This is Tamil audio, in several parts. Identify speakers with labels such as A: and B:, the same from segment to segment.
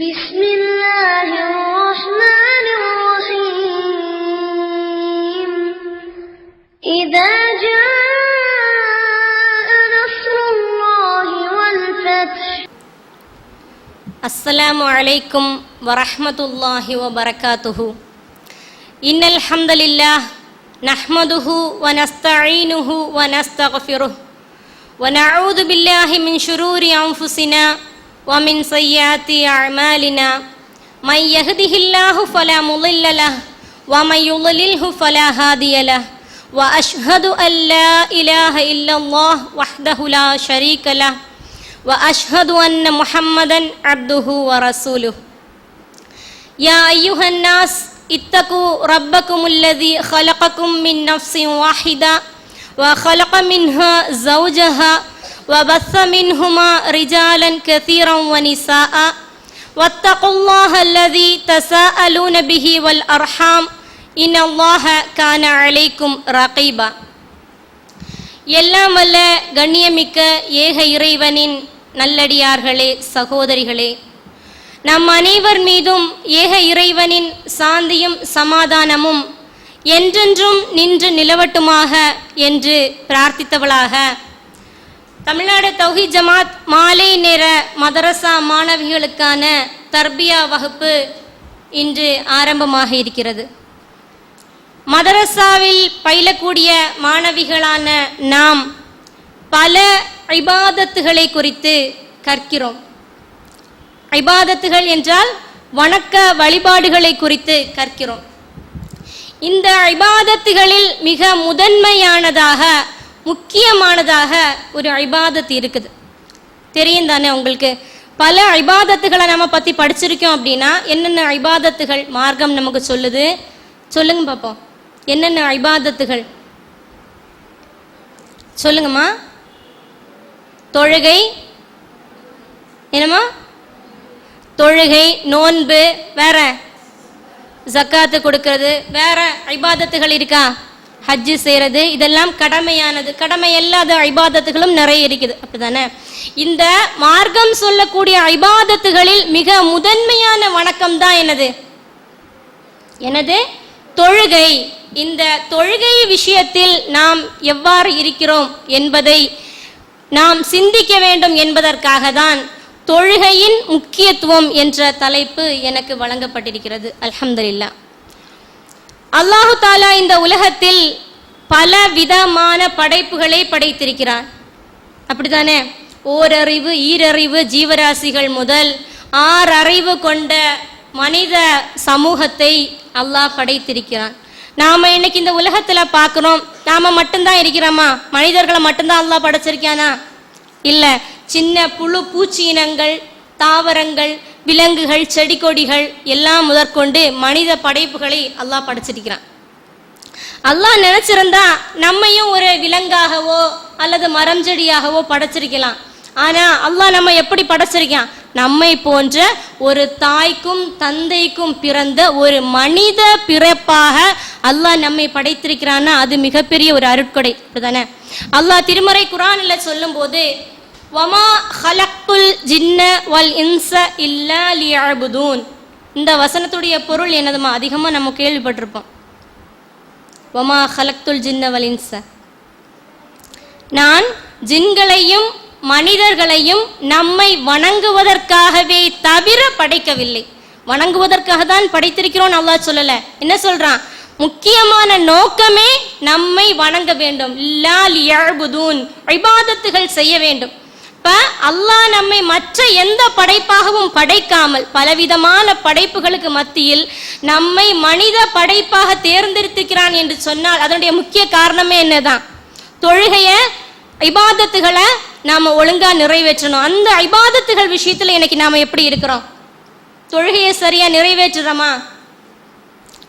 A: بسم الله الرحمن الرحيم إذا جاء نصر الله والفتح.
B: السلام عليكم ورحمة الله وبركاته. إن الحمد لله نحمده ونستعينه ونستغفره ونعوذ بالله من شرور أنفسنا ومن سيئات أعمالنا. من يهده الله فلا مضل له ومن يضلله فلا هادي له. وأشهد أن لا إله إلا الله وحده لا شريك له وأشهد أن محمدا عبده ورسوله. يا أيها الناس اتقوا ربكم الذي خلقكم من نفس واحدة وخلق منها زوجها وبث منهما رجالا كثيرا ونساء واتقوا الله الذي تساءلون به والأرحام إن الله كان عليكم رقيبا. எல்லாம் வல்ல கண்ணியமிக்க ஏக இறைவனின் நல்லடியார்களே, சகோதரிகளே, நம் அனைவர் மீதும் ஏக இறைவனின் சாந்தியும் சமாதானமும் என்றென்றும் நின்று நிலவட்டுமாக என்று பிரார்த்தித்தவளாக தமிழ்நாடு தௌஹீத் ஜமாத் மாலை நேர மதரசா மாணவிகளுக்கான தர்பியா வகுப்பு இன்று ஆரம்பமாக இருக்கிறது. மதரசாவில் பயிலக்கூடிய மாணவிகளான நாம் பல இபாதத்துகளை குறித்து கற்கிறோம். இபாதத்துகள் என்றால் வணக்க வழிபாடுகளை குறித்து கற்கிறோம். இந்த இபாதத்துகளில் மிக முதன்மையானதாக முக்கியமானதாக ஒரு இபாதத்து இருக்குது. தெரியும் தானே உங்களுக்கு? பல இபாதத்துகளை நம்ம பற்றி படிச்சிருக்கோம். அப்படின்னா என்னென்ன இபாதத்துகள் மார்க்கம் நமக்கு சொல்லுது? சொல்லுங்க பார்ப்போம். என்னென்ன இபாதத்துகள் சொல்லுங்கம்மா. தொழுகை, என்னம்மா? தொழுகை, நோன்பு, வேற ஜக்காத்து கொடுக்கறது, வேற இபாதத்துகள் இருக்கா? ஹஜ்ஜு செய்கிறது, இதெல்லாம் கடமையானது. கடமை இல்லாத இபாதத்துகளும் நிறைய இருக்குது, அப்படிதானே? இந்த மார்க்கம் சொல்லக்கூடிய இபாதத்துகளில் மிக முதன்மையான வணக்கம் தான் எனது தொழுகை. இந்த தொழுகை விஷயத்தில் நாம் எவ்வாறு இருக்கிறோம் என்பதை நாம் சிந்திக்க வேண்டும் என்பதற்காக தான் தொழுகையின் முக்கியத்துவம் என்ற தலைப்பு எனக்கு வழங்கப்பட்டிருக்கிறது. அல்ஹம்துலில்லாஹ். அல்லாஹு தாலா இந்த உலகத்தில் பல விதமான படைப்புகளை படைத்திருக்கிறான், அப்படித்தானே? ஓரறிவு, ஈரறிவு ஜீவராசிகள் முதல் 6 அறிவு கொண்ட மனித சமூகத்தை அல்லாஹ் படைத்திருக்கிறான். நாம இன்னைக்கு இந்த உலகத்துல பார்க்கிறோம், நாம மட்டும்தான் இருக்கிறோமா? மனிதர்களை மட்டும்தான் அல்லாஹ் படைச்சிருக்கானா? இல்ல, சின்ன புழு பூச்சி இனங்கள், தாவரங்கள், விலங்குகள், செடி கொடிகள் எல்லாம் முதற்கொண்டு மனித படைப்புகளை அல்லாஹ் படைச்சிருக்கிறான். அல்லாஹ் நினைச்சிருந்தா நம்மையும் ஒரு விலங்காகவோ அல்லது மரம் செடியாகவோ படைச்சிருக்கலாம். ஆனா அல்லாஹ் நம்ம எப்படி படைச்சிருக்கான்? நம்மை போன்ற ஒரு தாய்க்கும் தந்தைக்கும் பிறந்த ஒரு மனித பிறப்பாக அல்லாஹ் நம்மை படைத்திருக்கிறான்னா அது மிகப்பெரிய ஒரு அருட்கொடை, அப்படிதானே? அல்லாஹ் திருமறை குர்ஆன்ல சொல்லும் போது வமா ஹலக்துல் ஜின்ன வல் இன்ஸ இல்லா லியஅபுதூன், இந்த வசனத்துடைய பொருள் என்னதுமா? அதிகமாக நம்ம கேள்விப்பட்டிருப்போம். வமா ஹலக்துல் ஜின்ன வல் இன்ஸ, நான் ஜின்களையும் மனிதர்களையும் நம்மை வணங்குவதற்காகவே தவிர படைக்கவில்லை. வணங்குவதற்காக தான் படைத்திருக்கிறோம் அல்லாஹ் சொல்லல. என்ன சொல்றான்? முக்கியமான நோக்கமே நம்மை வணங்க வேண்டும். லா லியஅபுதூன், இபாதத்துகள் செய்ய வேண்டும். அல்லாஹ் நம்மை மற்ற எந்த படைப்பாகவும் படைக்காமல் பலவிதமான படைப்புகளுக்கு மத்தியில் நம்மை மனித படைப்பாக தேர்ந்தெடுத்திருக்கிறான் என்று சொன்னால் அதனுடைய முக்கிய காரணமே என்னதான்? தொழுகைய இபாதத்துகளை நாம ஒழுங்கா நிறைவேற்றணும். அந்த இபாதத்துகள் விஷயத்துல இன்னைக்கு நாம எப்படி இருக்கிறோம்? தொழுகையை சரியா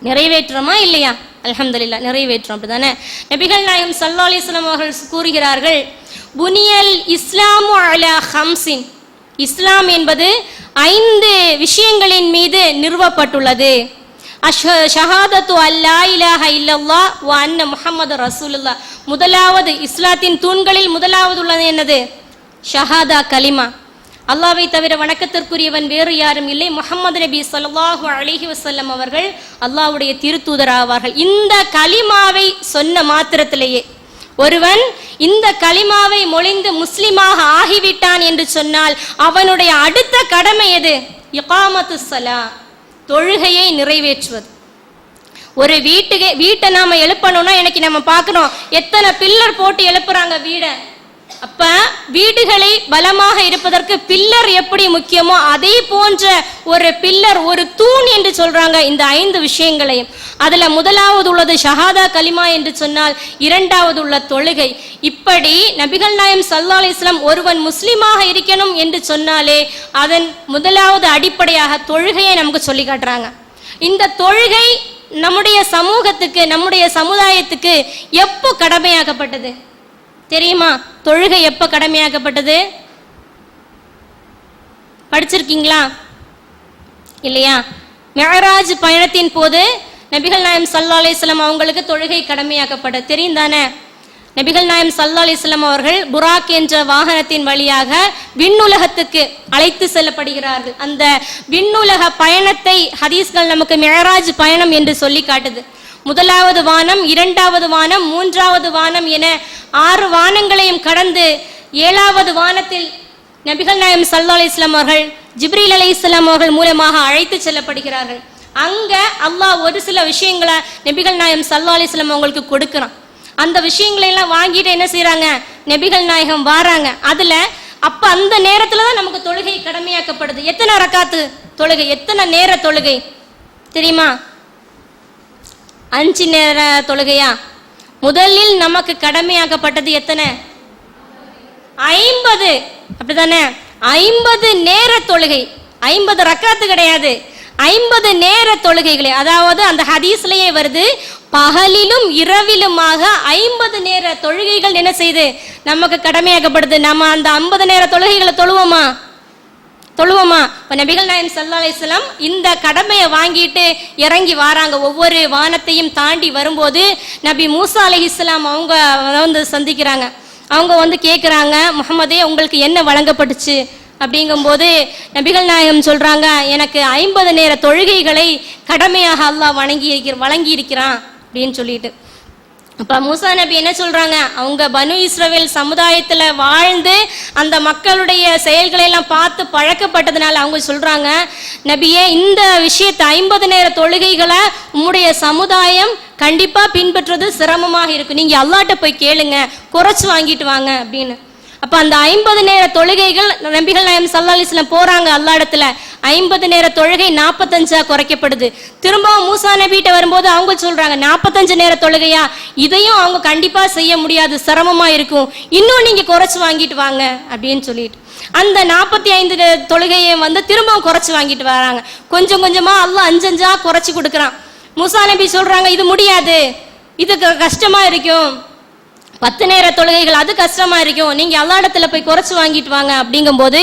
B: நிறைவேற்றுறோமா இல்லையா? அல்ஹம்துலில்லாஹ், நிறைவேற்றோம், அப்படிதானே? நபிகள் நாயகம் ஸல்லல்லாஹு அலைஹி வஸல்லம் அவர்கள் கூறுகிறார்கள், புனியல் இஸ்லாமு அலா ஹம்ஸின், இஸ்லாம் என்பது 5 விஷயங்களின் மீது நிறுவப்பட்டுள்ளது. ஷஹாதத்து அல்லா இலாஹ இல்லல்லாஹ் வ அன்ன முஹம்மது ரசூலுல்லாஹ். முதலாவது இஸ்லாத்தின் தூண்களில் முதலாவது உள்ளது என்னது? ஷஹாதா, கலிமா. அல்லாஹ்வை தவிர வணக்கத்திற்குரியவன் வேறு யாரும் இல்லை, முஹம்மது நபி ஸல்லல்லாஹு அலைஹி வஸல்லம் அவர்கள் அல்லாஹ்வுடைய திருத்தூதராவார்கள். இந்த கலிமாவை சொன்ன மாத்திரத்திலேயே ஒருவன் இந்த கலிமாவை மொழிந்து முஸ்லிமாக ஆகிவிட்டான் என்று சொன்னால் அவனுடைய அடுத்த கடமை எது? இகாமத்துஸ் ஸலா, தொழுகையை நிறைவேற்றுவது. ஒரு வீட்டை நாம எழுப்பணும்னா இன்னைக்கு நம்ம பார்க்கணும் எத்தனை பில்லர் போட்டு எழுப்புறாங்க வீடை. அப்ப வீடுகளை பலமாக இருப்பதற்கு பில்லர் எப்படி முக்கியமோ அதே போன்ற ஒரு பில்லர், ஒரு தூண் என்று சொல்றாங்க இந்த 5 விஷயங்களையும். அதுல முதலாவது உள்ளது ஷஹாதா கலிமா என்று சொன்னால், இரண்டாவது உள்ள தொழுகை. இப்படி நபிகள் நாயகம் ஸல்லல்லாஹு அலைஹி வஸல்லம் ஒருவன் முஸ்லிமாக இருக்கணும் என்று சொன்னாலே அதன் முதலாவது அடிப்படையாக தொழுகையை நமக்கு சொல்லி காட்டுறாங்க. இந்த தொழுகை நம்முடைய சமூகத்துக்கு, நம்முடைய சமுதாயத்துக்கு எப்போ கடமையாக்கப்பட்டது தெரியுமா? தொழுகை எப்ப கடமையாக்கப்பட்டது படிச்சிருக்கீங்களா? இல்லையா? மிஅராஜ் பயணத்தின் போது நபிகள் நாயகம் ஸல்லல்லாஹு அலைஹி வஸல்லம் அவங்களுக்கு தொழுகை கடமையாக்கப்பட தெரியும் தானே? நபிகள் நாயகம் ஸல்லல்லாஹு அலைஹி வஸல்லம் அவர்கள் புராக் என்ற வாகனத்தின் வழியாக விண்ணுலகத்துக்கு அழைத்து செல்லப்படுகிறார்கள். அந்த விண்ணுலக பயணத்தை ஹதீஸ்கள் நமக்கு மிஅராஜ் பயணம் என்று சொல்லி காட்டுது. முதலாவது வானம், இரண்டாவது வானம், மூன்றாவது வானம் என 6 வானங்களையும் கடந்து 7வது வானத்தில் நபிகள் நாயகம் ஸல்லல்லாஹு அலைஹி வஸல்லம் அவர்கள் ஜிப்ரீல் அலைஹிஸ்ஸலாம் அவர்கள் மூலமாக அழைத்து செல்லப்படுகிறார்கள். அங்க அல்லாஹ் ஒரு சில விஷயங்களை நபிகள் நாயகம் ஸல்லல்லாஹு அலைஹி வஸல்லம் அவங்களுக்கு கொடுக்குறான். அந்த விஷயங்களை எல்லாம் வாங்கிட்டு என்ன செய்யறாங்க? நபிகள் நாயகம் வாராங்க. அதுல அப்ப அந்த நேரத்துல தான் நமக்கு தொழுகை கடமையாக்கப்படுது. எத்தனை ரக்காத்து தொழுகை, எத்தனை நேர தொழுகை தெரியுமா? 5 நேர தொழுகையா? முதலில் நமக்கு கடமையாக்கப்பட்டது எத்தனை? 50. அப்படிதானே? 50 நேர தொழுகை, 50 ரக்காத்து கிடையாது, 50 நேர தொழுகைகளே. அதாவது அந்த ஹதீஸ்லயே வருது, பகலிலும் இரவிலுமாக 50 நேர தொழுகைகள் என்ன செய்து நமக்கு கடமையாக்கப்படுது. நம்ம அந்த 50 நேர தொழுகைகளை தொழுவோமா? இப்ப நபிகள் நாயகம் ஸல்லல்லாஹு அலைஹி வஸல்லம் இந்த கடமையை வாங்கிட்டு இறங்கி வராங்க. ஒவ்வொரு வானத்தையும் தாண்டி வரும்போது நபி மூசா அலைஹிஸ்ஸலாம் அவங்க வந்து சந்திக்கிறாங்க. அவங்க வந்து கேட்குறாங்க, முஹம்மதே உங்களுக்கு என்ன வழங்கப்பட்டுச்சு அப்படிங்கும்போது நபிகள் நாயகம் சொல்றாங்க, எனக்கு 50 நேர தொழுகைகளை கடமையாக அல்லாஹ் வழங்கி இருக்கிறான் அப்படின்னு சொல்லிட்டு. அப்ப மூசா நபி என்ன சொல்றாங்க? அவங்க பனு இஸ்ரவேல் சமுதாயத்துல வாழ்ந்து அந்த மக்களுடைய செயல்களை எல்லாம் பார்த்து பழக்கப்பட்டதுனால அவங்க சொல்றாங்க, நபியே இந்த விஷயத்தை 50 நேர தொழுகைகளை உம்முடைய சமுதாயம் கண்டிப்பா பின்பற்றுறது சிரமமாக இருக்கு, நீங்க அல்லாஹ்ட்ட போய் கேளுங்க, குறைச்சு வாங்கிட்டு வாங்க அப்படின்னு. அப்ப அந்த 50 நேர தொழுகைகள் நபிகள் நாயகம் ஸல்லல்லாஹு அலைஹி வஸல்லம் போறாங்க அல்லா இடத்துல. 50 நேர தொழுகை 45 குறைக்கப்படுது. திரும்பவும் மூசா நபிட்ட வரும்போது அவங்க சொல்றாங்க, 45 நேர தொழுகையா? இதையும் அவங்க கண்டிப்பா செய்ய முடியாது, சிரமமா இருக்கும், இன்னும் நீங்க குறைச்சு வாங்கிட்டு வாங்க அப்படின்னு சொல்லிட்டு அந்த 45 தொழுகையை வந்து திரும்பவும் குறைச்சு வாங்கிட்டு வராங்க. கொஞ்சம் கொஞ்சமா அல்லாஹ் 5 குறைச்சு கொடுக்குறான். மூசா நபி சொல்றாங்க, இது முடியாது, இது கஷ்டமா இருக்கும், 10 நேர தொழுகைகள் அது கஷ்டமா இருக்கும், நீங்க அல்லாஹ் இடத்துல போய் குறைச்சு வாங்கிட்டு வாங்க அப்படிங்கும்போது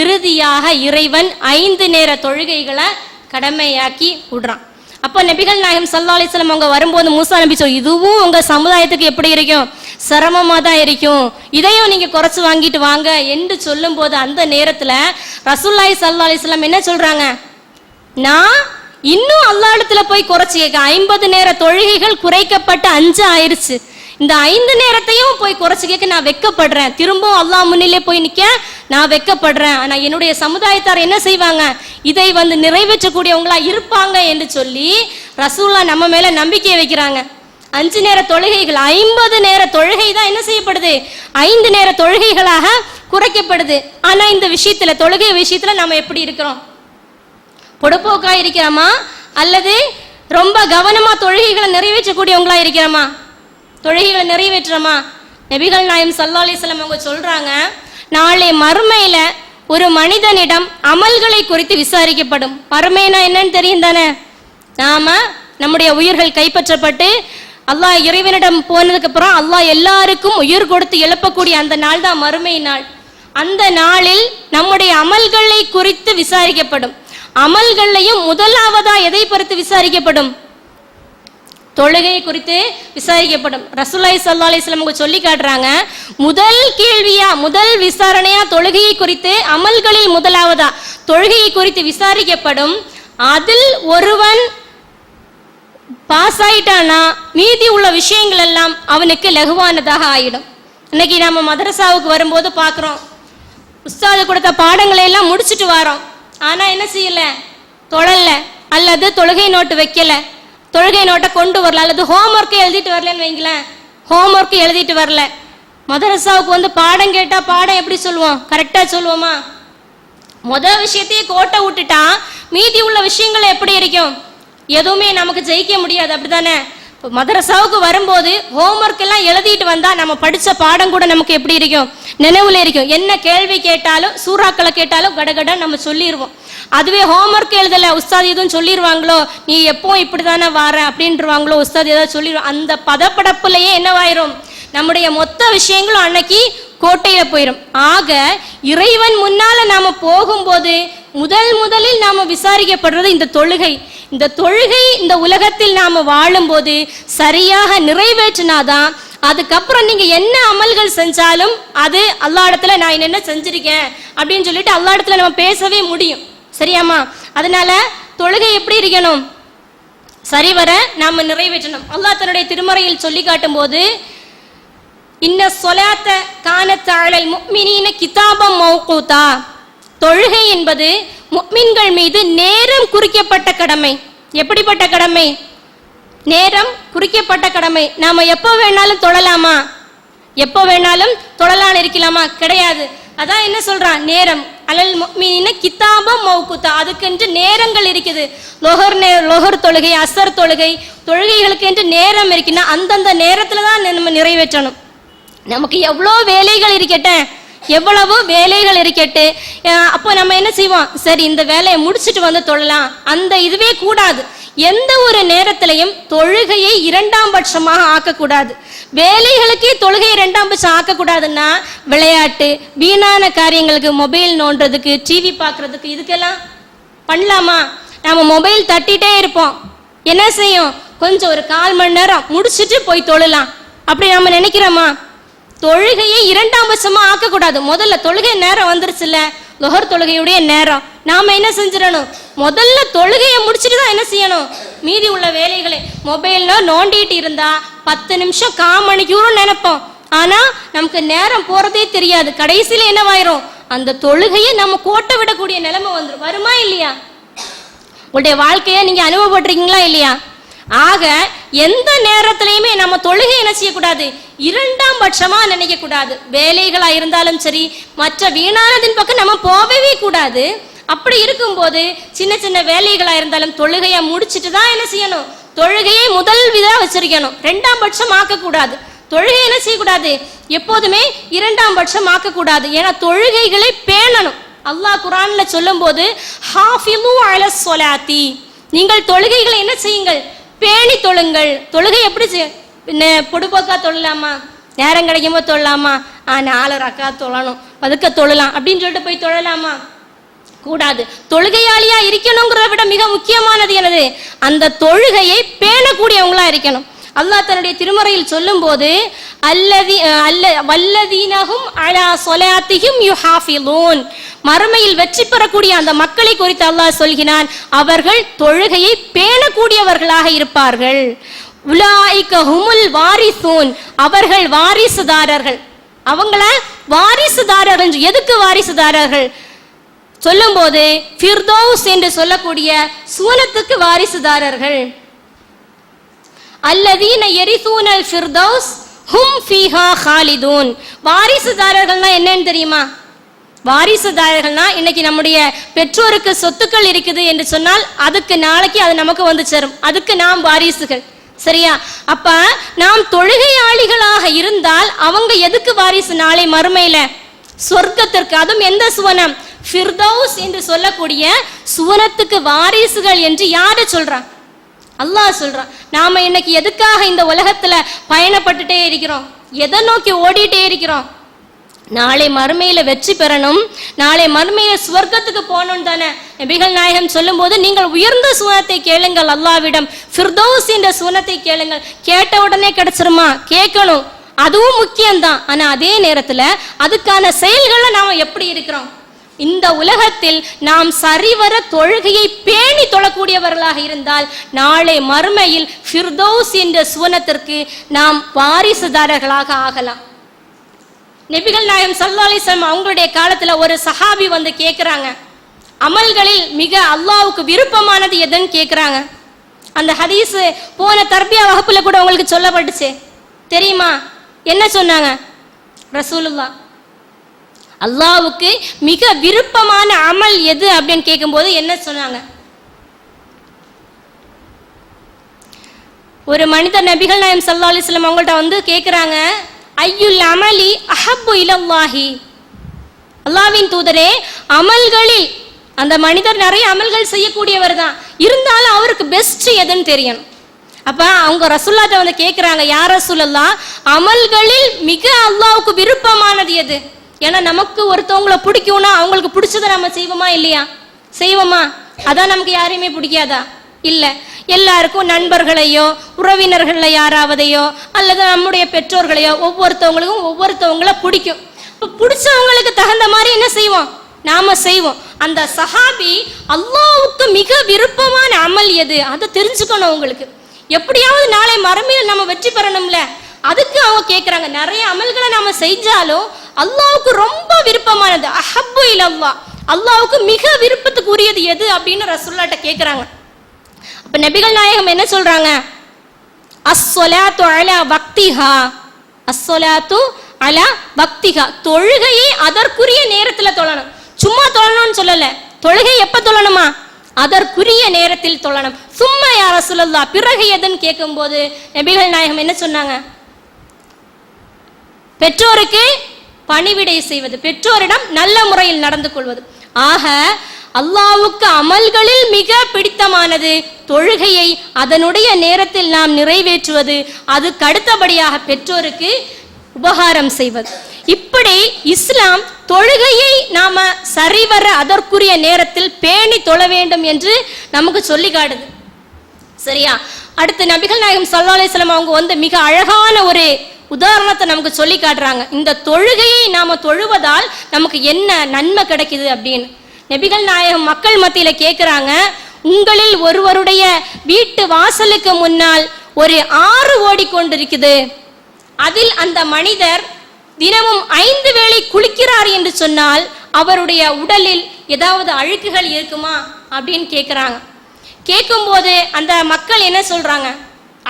B: இறுதியாக இறைவன் 5 நேர தொழுகைகளை கடமையாக்கி விடுறான். அப்ப நபிகள் நாயகம் ஸல்லல்லாஹு அலைஹி வஸல்லம் அவங்க வரும்போது மூசா நபி இதுவும் உங்க சமுதாயத்துக்கு எப்படி இருக்கும்? சிரமமா தான் இருக்கும், இதையும் நீங்க குறைச்சு வாங்கிட்டு வாங்க என்று சொல்லும் போது அந்த நேரத்துல ரசூலுல்லாஹி ஸல்லல்லாஹு அலைஹி வஸல்லம் என்ன சொல்றாங்க? நான் இன்னும் அல்லாஹ் இடத்துல போய் குறைச்சு கேட்க, 50 நேர தொழுகைகள் குறைக்கப்பட்டு 5 ஆயிருச்சு, இந்த 5 நேரத்தையும் போய் குறைச்சு கேட்க நான் வெக்கப்படுறேன், திரும்பவும் அல்லாஹ் முன்னிலே போய் நிக்க நான் வெக்கப்படுறேன். ஆனா என்னுடைய சமுதாயத்தார் என்ன செய்வாங்க? இதை வந்து நிறைவேற்றக்கூடியவங்களா இருப்பாங்க என்று சொல்லி ரசூலுல்லாஹ் நம்ம மேல நம்பிக்கை வைக்கிறாங்க. 5 நேர தொழுகைகள் 50 நேர தொழுகை தான் என்ன செய்யப்படுது? 5 நேர தொழுகைகளாக குறைக்கப்படுது. ஆனா இந்த விஷயத்துல, தொழுகை விஷயத்துல நம்ம எப்படி இருக்கிறோம்? பொடுப்போக்கா இருக்கிறோமா அல்லது ரொம்ப கவனமா தொழுகைகளை நிறைவேற்றக்கூடியவங்களா இருக்கிறோமா? தொழுகைகளை நிறைவேற்றமா? நபிகள் நாயகம் ஸல்லல்லாஹு அலைஹி வஸல்லம் அவங்க சொல்றாங்க, நாளை மறுமையில ஒரு மனிதனிடம் அமல்களை குறித்து விசாரிக்கப்படும். மறுமைனா என்னன்னு தெரியும் தானே? நாம நம்முடைய உயிர்கள் கைப்பற்றப்பட்டு அல்லாஹ் இறைவனிடம் போனதுக்கு அப்புறம் அல்லாஹ் எல்லாருக்கும் உயிர் கொடுத்து எழுப்பக்கூடிய அந்த நாள் தான் மறுமை நாள். அந்த நாளில் நம்முடைய அமல்களை குறித்து விசாரிக்கப்படும். அமல்களையும் முதலாவதா எதை பொறுத்து விசாரிக்கப்படும்? தொழுகை குறித்து விசாரிக்கப்படும். ரசூலுல்லாஹி ஸல்லல்லாஹு அலைஹி வஸல்லம் சொல்லி காட்டுறாங்க, முதல் கேள்வியா, முதல் விசாரணையா தொழுகையை குறித்து, அமல்களில் முதலாவதா தொழுகையை குறித்து விசாரிக்கப்படும். அதில் ஒருவன் பாஸ் ஆயிட்டானா மீதி உள்ள விஷயங்கள் எல்லாம் அவனுக்கு லகுவானதாக ஆயிடும். இன்னைக்கு நம்ம மதரசாவுக்கு வரும்போது பார்க்குறோம், உஸ்தாது கொடுத்த பாடங்களை எல்லாம் முடிச்சுட்டு வரோம். ஆனால் என்ன செய்யல, தொழல, அல்லது தொழுகை நோட்டு வைக்கல, தொழுகை நோட்டை கொண்டு வரல, அல்லது ஹோம்ஒர்க்கை எழுதிட்டு வரலன்னு வைங்களேன், ஹோம்ஒர்க்கு எழுதிட்டு வரல. மதரசாவுக்கு வந்து பாடம் கேட்டால் பாடம் எப்படி சொல்லுவோம், கரெக்டாக சொல்லுவோமா? முதல் விஷயத்தையே கோட்டை விட்டுட்டா மீதி உள்ள விஷயங்கள் எப்படி இருக்கும்? எதுவுமே நமக்கு ஜெயிக்க முடியாது, அப்படித்தானே? மதரசாவுக்கு வரும்போது ஹோம்ஒர்க் எல்லாம் எழுதிட்டு வந்தா நம்ம படிச்ச பாடம் கூட நமக்கு எப்படி இருக்கும், நினைவுல இருக்கும். என்ன கேள்வி கேட்டாலும், சூறாக்களை கேட்டாலும் கடகட நம்ம சொல்லிடுவோம். அதுவே ஹோம்ஒர்க் எழுதல, உஸ்தாத் எதுவும் சொல்லிடுவாங்களோ, நீ எப்போ இப்படிதானே வர அப்படின்றவாங்களோ, உஸ்தாத் ஏதாவது சொல்லிடுவோம். அந்த பதப்படப்புலயே என்னவாயிரும், நம்முடைய மொத்த விஷயங்களும் அன்னைக்கு கோட்டையில போயிடும். ஆக இறைவன் முன்னால நாம போகும்போது முதலில் நாம விசாரிக்கப்படுறது இந்த தொழுகை. இந்த தொழுகை இந்த உலகத்தில் நாம வாழும்போது சரியாக நிறைவேற்றினாதான் அதுக்கப்புறம் நீங்க என்ன அமல்கள் செஞ்சாலும் அது அல்லாஹ் இடத்துல நான் என்ன செஞ்சிருக்கேன் அப்படின்னு சொல்லிட்டு அல்லாஹ் இடத்துல நம்ம பேசவே முடியும். சரியாமா? அதனால தொழுகை எப்படி இருக்கணும், சரிவர நாம நிறைவேற்றணும். அல்லாஹ் தன்னுடைய திருமறையில் சொல்லி காட்டும் போது, இன்ன ஸலாத்த கானத் அலல் முஃமினீன கிதாபம் மௌகூதா, தொழுகை என்பது முஃமின்கள் மீது நேரம் குறிக்கப்பட்ட கடமை. எப்படிப்பட்ட கடமை? நேரம் குறிக்கப்பட்ட கடமை. நாம எப்போ வேணாலும் தொழலாமா? எப்போ வேணாலும் தொழலான்னு இருக்கலாமா? கிடையாது. அதான் என்ன சொல்றான், நேரம். அலல் முஃமினீன கிதாபம் மௌகூதா, அதுக்கென்று நேரங்கள் இருக்குது. லொஹர் தொழுகை, அசர் தொழுகை, தொழுகைகளுக்கு என்று நேரம் இருக்குன்னா அந்தந்த நேரத்துல தான் நம்ம நிறைவேற்றணும். நமக்கு எவ்வளோ வேலைகள் இருக்கட்டும், எவ்வளவோ வேலைகள் இருக்கட்டு, அப்போ நம்ம என்ன செய்வோம், சரி இந்த வேலையை முடிச்சுட்டு வந்து தொழலாம், அந்த இதுவே கூடாது. எந்த ஒரு நேரத்திலையும் தொழுகையை இரண்டாம் பட்சமாக ஆக்கக்கூடாது. வேலைகளுக்கே தொழுகையை இரண்டாம் பட்சம் ஆக்கக்கூடாதுன்னா, விளையாட்டு, வீணான காரியங்களுக்கு, மொபைல் நோண்டுறதுக்கு, டிவி பார்க்கறதுக்கு, இதுக்கெல்லாம் பண்ணலாமா? நம்ம மொபைல் தட்டிகிட்டே இருப்போம், என்ன செய்யும், கொஞ்சம் ஒரு 1/4 மணி நேரம் முடிச்சுட்டு போய் தொழலாம் அப்படி நம்ம நினைக்கிறோமா? தொழுகையை இரண்டாம் பட்சமா ஆக்கக்கூடாது. முதல்ல தொழுகை நேரம் வந்துருச்சுல்ல, லொஹர் தொழுகையுடைய நேரம், நாம என்ன செஞ்சிடணும், முதல்ல தொழுகையை முடிச்சுட்டு தான் என்ன செய்யணும், மீதி உள்ள வேலைகளை. மொபைல்ல நோண்டிட்டு இருந்தா 10 நிமிஷம் 1/4 மணிக்கூறும் நினைப்போம், ஆனா நமக்கு நேரம் போறதே தெரியாது. கடைசியில என்னவாயிரும், அந்த தொழுகையை நம்ம கோட்டை விடக்கூடிய நிலைமை வந்துடும். வருமா இல்லையா? உங்களுடைய வாழ்க்கையை நீங்க அனுபவப்பட்டிருக்கீங்களா இல்லையா? ஆக எந்த நேரத்திலையுமே நம்ம தொழுகை என்ன செய்யக்கூடாது, இரண்டாம் பட்சமா நினைக்க கூடாது. வேலைகளா இருந்தாலும் சரி, மற்ற வீணானதின் பக்கம் நம்ம போகவே கூடாது. அப்படி இருக்கும்போது சின்ன சின்ன வேலைகளா இருந்தாலும் தொழுகையை முடிச்சுட்டு தான் என்ன செய்யணும், தொழுகையை முதல் விதா வச்சிருக்கணும், இரண்டாம் பட்சம் ஆக்கக்கூடாது. தொழுகை என்ன செய்யக்கூடாது, எப்போதுமே இரண்டாம் பட்சம் ஆக்கக்கூடாது. ஏன்னா தொழுகைகளை பேணணும். அல்லாஹ் குர்ஆன்ல சொல்லும் போது, ஹாஃபிது அலஸ் ஸலாத்தி, நீங்கள் தொழுகைகளை என்ன செய்யுங்கள், பேணி தொழுங்கள். தொழுகை எப்படி பொடுபோக்கா தொழலாமா, நேரம் கிடைக்குமோ தொழலாமா, 4 ரக்காத் தொழணும், அதுக்கு தொழலாம் அப்படின்னு சொல்லிட்டு போய் தொழலாமா? கூடாது. தொழுகையாளியா இருக்கணுங்கிறத விட மிக முக்கியமானது என்னது, அந்த தொழுகையை பேணக்கூடியவங்களா இருக்கணும். அல்லாஹ் தன்னுடைய திருமறையில் சொல்லும் போது, வல்லதீனஹும் அலா ஸலாத்திஹிம் யுஹாஃபிலூன், மறுமையில் வெற்றி பெறக்கூடிய அந்த மக்களை குறித்து அல்லாஹ் சொல்கிறான், அவர்கள் தொழுகையை பேணக்கூடியவர்களாக இருப்பார்கள். உலாயிக ஹுமுல் வாரிசூன், அவர்கள் வாரிசுதாரர்கள். அவங்கள வாரிசுதாரர்கள். எதுக்கு வாரிசுதாரர்கள் சொல்லும் போது, ஃபிர்தௌஸ் என்று சொல்லக்கூடிய சுவனத்துக்கு வாரிசுதாரர்கள். அல்லதீன யரிசூனல் ஃபிர்தௌஸ் ஹும் ஃபீஹா காலிதூன். வாரிசுதாரர்கள்னா என்னன்னு தெரியுமா? வாரிசுதாரர்கள்னா, இன்னைக்கு நம்முடைய பெற்றோருக்கு சொத்துக்கள் இருக்குது என்று சொன்னால் அதுக்கு நாளைக்கு அது நமக்கு வந்து சேரும், அதுக்கு நாம் வாரிசுகள். சரியா? அப்ப நாம் தொழுகையாளிகளாக இருந்தால் அவங்க எதுக்கு வாரிசு, நாளை மறுமையில சொர்க்கத்திற்கு. அதுவும் எந்த சுவனம், ஃபிர்தௌஸ் என்று சொல்லக்கூடிய சுவனத்துக்கு வாரிசுகள் என்று யாரு சொல்றான்? அல்லாஹ் சொல்றான். நாம இன்னைக்கு எதுக்காக இந்த உலகத்துல பயணப்பட்டுட்டே இருக்கிறோம், எதை நோக்கி ஓடிட்டே இருக்கிறோம்? நாளை மறுமையில வெற்றி பெறணும், நாளை மறுமையில சுவர்க்கத்துக்கு போகணும் தானே நபிகள் நாயகம் சொல்லும் போது, நீங்கள் உயர்ந்த சுவனத்தை கேளுங்கள் அல்லாவிடம், ஃபிர்தௌஸ் என்ற சுவனத்தை கேளுங்கள். கேட்ட உடனே கிடைச்சிருமா? கேட்கணும், அதுவும் முக்கியம்தான். ஆனா அதே நேரத்துல அதுக்கான செயல்களை நாம எப்படி இருக்கிறோம்? இந்த உலகத்தில் நாம் சரிவர தொழுகையை பேணி தொழக்கூடியவர்களாக இருந்தால் நாளை மறுமையில் ஃபிர்தௌஸ் என்ற சுவனத்திற்கு நாம் வாரிசுதாரர்களாக ஆகலாம். நபிகள் நாயகம் ஸல்லல்லாஹு அலைஹி வஸல்லம் அவங்களுடைய காலத்துல ஒரு சஹாபி வந்து கேட்கிறாங்க, அமல்களில் மிக அல்லாஹ்வுக்கு விருப்பமானது எதுன்னு கேட்கிறாங்க. அந்த ஹதீஸ் போன தர்பியா வகுப்புல கூட உங்களுக்கு சொல்லப்பட்டுச்சு தெரியுமா? என்ன சொன்னாங்க? ரசூலுல்லாஹ் அல்லாஹ்வுக்கு மிக விருப்பமான அமல் எது அப்படின்னு கேட்கும்போது என்ன சொன்னாங்க? ஒரு மனிதர் நபிகள் நாயகம் ஸல்லல்லாஹு அலைஹி வஸல்லம் அவங்கள்ட்ட வந்து கேட்குறாங்க, ஐயுல் அமலி அஹப்பு இலல்லாஹி, அல்லாஹ்வின் தூதரே அமல்களில், அந்த மனிதர் நிறைய அமல்கள் செய்யக்கூடியவர் தான், இருந்தாலும் அவருக்கு பெஸ்ட் எதுன்னு தெரியணும். அப்ப அவங்க ரசூலுல்லாஹ்ட்ட வந்து கேட்குறாங்க, யார் ரசூலுல்லாஹ், அமல்களில் மிக அல்லாஹ்வுக்கு விருப்பமானது எது? ஏன்னா நமக்கு ஒருத்தவங்களை பிடிக்கும்னா அவங்களுக்கு பிடிச்சதை நம்ம செய்வோமா இல்லையா? செய்வோமா? அதான் நமக்கு யாரையுமே பிடிக்காதா? இல்லை. எல்லாருக்கும் நண்பர்களையோ உறவினர்கள யாராவதையோ அல்லது நம்முடைய பெற்றோர்களையோ ஒவ்வொருத்தவங்களுக்கும் ஒவ்வொருத்தவங்கள பிடிக்கும். இப்போ பிடிச்சவங்களுக்கு தகுந்த மாதிரி என்ன செய்வோம்? நாம செய்வோம். அந்த சஹாபி அல்லாஹ்வுக்கு மிக விருப்பமான அமல் எது அதை தெரிஞ்சுக்கணும். உங்களுக்கு எப்படியாவது நாளை மறுமையில் நம்ம வெற்றி பெறணும்ல, அதுக்கு அவங்க கேட்குறாங்க. நிறைய அமல்களை நாம செஞ்சாலும் அல்லாஹ்வுக்கு ரொம்ப விருப்பமானது அஹப்பு இலல்லாஹ், அல்லாஹ்வுக்கு மிக விருப்பத்துக்குரியது எது அப்படின்னு ரசூலுல்லாஹ்ட்ட கேட்குறாங்க. அப்ப நபிகள் நாயகம் என்ன சொல்றாங்க? அஸ்ஸலாத்து அலா வக்திஹா, அஸ்ஸலாத்து அலா வக்திஹா, தொழுகையை அதற்குரிய நேரத்துல தொழணும். சும்மா தொழணும்னு சொல்லல, தொழுகை எப்ப தொழணுமா? அதற்குரிய நேரத்தில் தொழணும். சும்மா யா ரசூலுல்லாஹ் பிறகு எதுன்னு கேட்கும்போது நபிகள் நாயகம் என்ன சொன்னாங்க? பெற்றோருக்கு பணிவிடை செய்வது, பெற்றோரிடம் நல்ல முறையில் நடந்து கொள்வது. ஆக அல்லாஹ்வுக்கு அமல்களில் மிக பிடித்தமானது தொழுகையை அதனுடைய நேரத்தில் நாம் நிறைவேற்றுவது, அதுக்கு அடுத்தபடியாக பெற்றோருக்கு உபகாரம் செய்வது. இப்படி இஸ்லாம் தொழுகையை நாம சரிவர அதற்குரிய நேரத்தில் பேணி தொழ வேண்டும் என்று நமக்கு சொல்லி காட்டுது. சரியா? அடுத்து நபிகள் நாயகம் ஸல்லல்லாஹு அலைஹி வஸல்லம் அவங்க வந்து மிக அழகான ஒரு உதாரணத்தை நமக்கு சொல்லி காட்டுறாங்க. இந்த தொழுகையை நாம தொழுவதால் நமக்கு என்ன நன்மை கிடைக்குது அப்படின்னு. நபிகள் நாயகம் மக்கள் மத்தியில கேட்கிறாங்க, உங்களில் ஒருவருடைய வீட்டு வாசலுக்கு முன்னால் ஒரு ஆறு ஓடிக்கொண்டிருக்குது, அதில் அந்த மனிதர் தினமும் 5 வேளை குளிக்கிறார் என்று சொன்னால் அவருடைய உடலில் ஏதாவது அழுக்குகள் இருக்குமா அப்படின்னு கேட்குறாங்க. கேட்கும்போது அந்த மக்கள் என்ன சொல்றாங்க?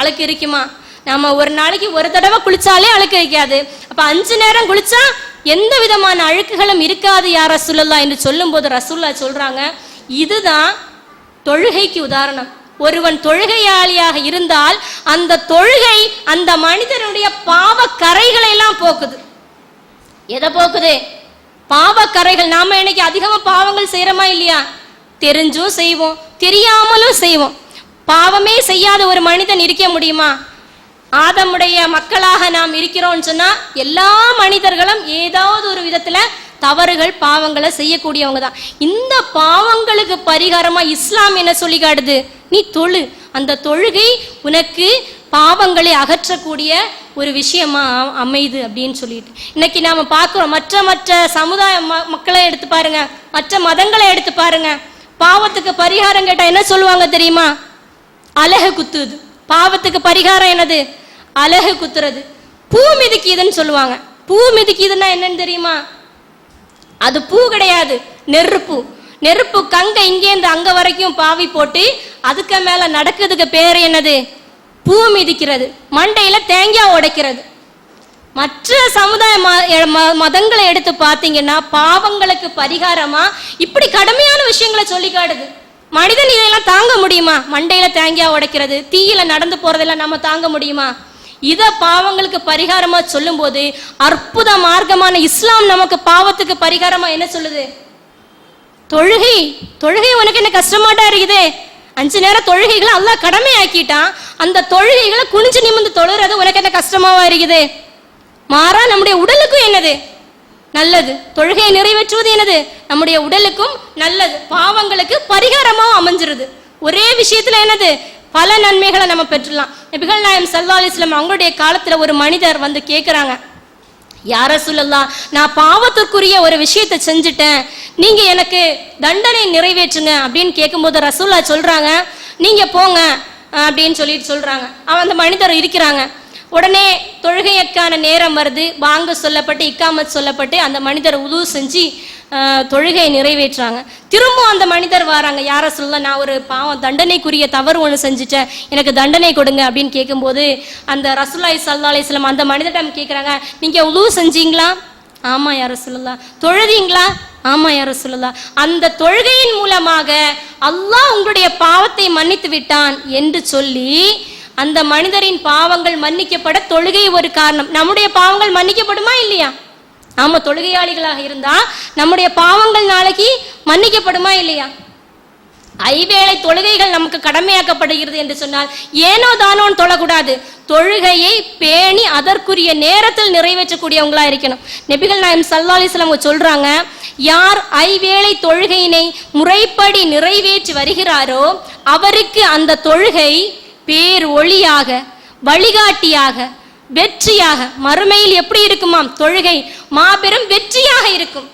B: அழுக்கு இருக்குமா? நம்ம ஒரு நாளைக்கு ஒரு தடவை குளிச்சாலே அழுக்கு இருக்காது, அப்ப 5 நேரம் குளிச்சா எந்த விதமான அழுக்குகளும் இருக்காது யா ரசூலுல்லாஹ் என்று சொல்லும்போது ரசூலுல்லாஹ் சொல்றாங்க, இதுதான் தொழுகைக்கு உதாரணம். ஒருவன் தொழுகையாளியாக இருந்தால் அந்த தொழுகை அந்த மனிதனுடைய பாவ கரைகளை எல்லாம் போக்குது. எதை போக்குது? பாவ கரைகள். நாம இன்னைக்கு அதிகமா பாவங்கள் செய்யறோமா இல்லையா? தெரிஞ்சும் செய்வோம், தெரியாமலும் செய்வோம். பாவமே செய்யாத ஒரு மனிதன் இருக்க முடியுமா? ஆதமுடைய மக்களாக நாம் இருக்கிறோம்னு சொன்னா எல்லா மனிதர்களும் ஏதாவது ஒரு விதத்துல தவறுகள் பாவங்களை செய்யக்கூடியவங்க தான். இந்த பாவங்களுக்கு பரிகாரமா இஸ்லாம் என்ன சொல்லி காட்டுது? நீ தொழு. அந்த தொழுகை உனக்கு பாவங்களை அகற்றக்கூடிய ஒரு விஷயமா அமைது அப்படின்னு சொல்லிட்டு இன்னைக்கு நாம பார்க்கிறோம். மற்ற சமுதாய மக்களை எடுத்து பாருங்க, மற்ற மதங்களை எடுத்து பாருங்க. பாவத்துக்கு பரிகாரம் கேட்டா என்ன சொல்லுவாங்க தெரியுமா? அலகு குத்துது. பாவத்துக்கு பரிகாரம் என்னது? அலகு குத்துறது. பூ மிதிக்குதுன்னு சொல்லுவாங்க. பூ மிதிக்குதுன்னா என்னன்னு தெரியுமா? அது பூ கிடையாது, நெருப்பு. நெருப்பு கங்க இங்கேருந்து அங்க வரைக்கும் பாவி போட்டு அதுக்கு மேல நடக்கிறதுக்கு பேர் என்னது? பூ மிதிக்கிறது. மண்டையில தேங்காய் உடைக்கிறது. மற்ற சமுதாய மதங்களை எடுத்து பார்த்தீங்கன்னா பாவங்களுக்கு பரிகாரமா இப்படி கடுமையான விஷயங்களை சொல்லி காட்டுது. மனிதன் இதெல்லாம் தாங்க முடியுமா? மண்டையில தேங்காய் உடைக்கிறது, தீயில நடந்து போறதெல்லாம் நம்ம தாங்க முடியுமா? இத பாவங்களுக்கு பரிகாரமா சொல்லும் போது அற்புத மார்க்கமான இஸ்லாம் நமக்கு பாவத்துக்கு பரிகாரமா என்ன சொல்லுது? தொழுகை. தொழுகை உனக்கு என்ன கஷ்டமாட்டா இருக்குது? 5 நேரம் தொழுகைகளை அல்லாஹ் கடமை ஆக்கிட்டான். அந்த தொழுகைகளை குனிஞ்சு நிமிர்ந்து தொழுறது உனக்கு என்ன கஷ்டமாவா இருக்குது? மாறா நம்முடைய உடலுக்கும் என்னது? நல்லது. தொழுகையை நிறைவேற்றுவது என்னது? நம்முடைய உடலுக்கும் நல்லது, பாவங்களுக்கு பரிகாரமாகவும் அமைஞ்சிருது. ஒரே விஷயத்துல என்னது? பல நன்மைகளை நம்ம பெற்றுலாம். நபிகள் நாயகம் ஸல்லல்லாஹு அலைஹி வஸல்லம் அவங்களுடைய காலத்துல ஒரு மனிதர் வந்து கேட்குறாங்க, யா ரசூலல்லாஹ், நான் பாவத்திற்குரிய ஒரு விஷயத்தை செஞ்சுட்டேன், நீங்க எனக்கு தண்டனை நிறைவேற்றுங்க அப்படின்னு கேட்கும்போது ரசூலுல்லாஹ் சொல்றாங்க, நீங்க போங்க அப்படின்னு சொல்றாங்க. அந்த மனிதர் இருக்கிறாங்க. உடனே தொழுகைக்கான நேரம் வருது, பாங்கு சொல்லப்பட்டு இக்காமத் சொல்லப்பட்டு அந்த மனிதர் உது செஞ்சு தொழுகையை நிறைவேற்றுறாங்க. திரும்ப அந்த மனிதர் வராங்க, யா ரசூலல்லாஹ், நான் ஒரு பாவம் தண்டனைக்குரிய தவறு ஒன்று செஞ்சுட்டேன், எனக்கு தண்டனை கொடுங்க அப்படின்னு கேட்கும்போது அந்த ரசூலுல்லாஹி ஸல்லல்லாஹு அலைஹி வஸல்லம் அந்த மனிதரிடம் கேட்குறாங்க, நீங்க உது செஞ்சீங்களா? ஆமா யா ரசூலல்லாஹ். தொழுதீங்களா? ஆமா யா ரசூலல்லாஹ். அந்த தொழுகையின் மூலமாக அல்லாஹ் உங்களுடைய பாவத்தை மன்னித்து விட்டான் என்று சொல்லி அந்த மனிதரின் பாவங்கள் மன்னிக்கப்பட தொழுகை ஒரு காரணம். நம்முடைய பாவங்கள் மன்னிக்கப்படுமா இல்லையா? நாம தொழுகையாளிகளாக இருந்தா நம்முடைய பாவங்கள் நாளைக்கு மன்னிக்கப்படுமா இல்லையா? ஐவேளை தொழுகைகள் நமக்கு கடமையாக்கப்படுகிறது என்று சொன்னால் ஏனோ தானோன்னு தொழக்கூடாது. தொழுகையை பேணி அதற்குரிய நேரத்தில் நிறைவேற்றக்கூடியவங்களா இருக்கணும். நபிகள் நாயகம் ஸல்லல்லாஹு அலைஹி வஸல்லம் சொல்றாங்க, யார் ஐவேளை தொழுகையினை முறைப்படி நிறைவேற்றி வருகிறாரோ அவருக்கு அந்த தொழுகை பேர் ஒளியாக, வழிகாட்டியாக, வெற்றியாக, மறுமையில் எப்படி இருக்குமாம்? தொழுகை மாபெரும் வெற்றியாக இருக்கும்.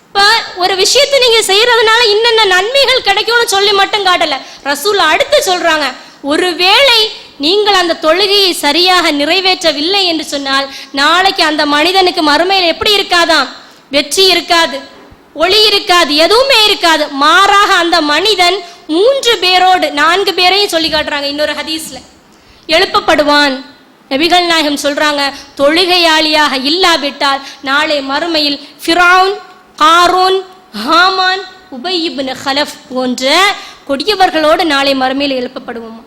B: இப்ப ஒரு விஷயத்தை நீங்க செய்யறதுனால இன்னென்ன நன்மைகள் கிடைக்கும்னு சொல்லி மட்டும் காட்டல, ரசூல் அடுத்து சொல்றாங்க, ஒருவேளை நீங்கள் அந்த தொழுகையை சரியாக நிறைவேற்றவில்லை என்று சொன்னால் நாளைக்கு அந்த மனிதனுக்கு மறுமையில் எப்படி இருக்காதாம்? வெற்றி இருக்காது, ஒளி இருக்காது, எதுவுமே இருக்காது. மாறாக அந்த மனிதன் 3 பேரோடு 4 பேரையும் சொல்லி காட்டுறாங்க இன்னொரு ஹதீஸ்ல, எழுப்பப்படுவான். நபிகள் நாயகம் சொல்றாங்க, தொழுகையாளியாக இல்லாவிட்டால் நாளை மறுமையில் ஃபிரௌன், காரூன், ஹாமான், உபய் இப்னு கலஃப் போன்ற கொடியவர்களோடு நாளை மறுமையில் எழுப்பப்படுவோம்.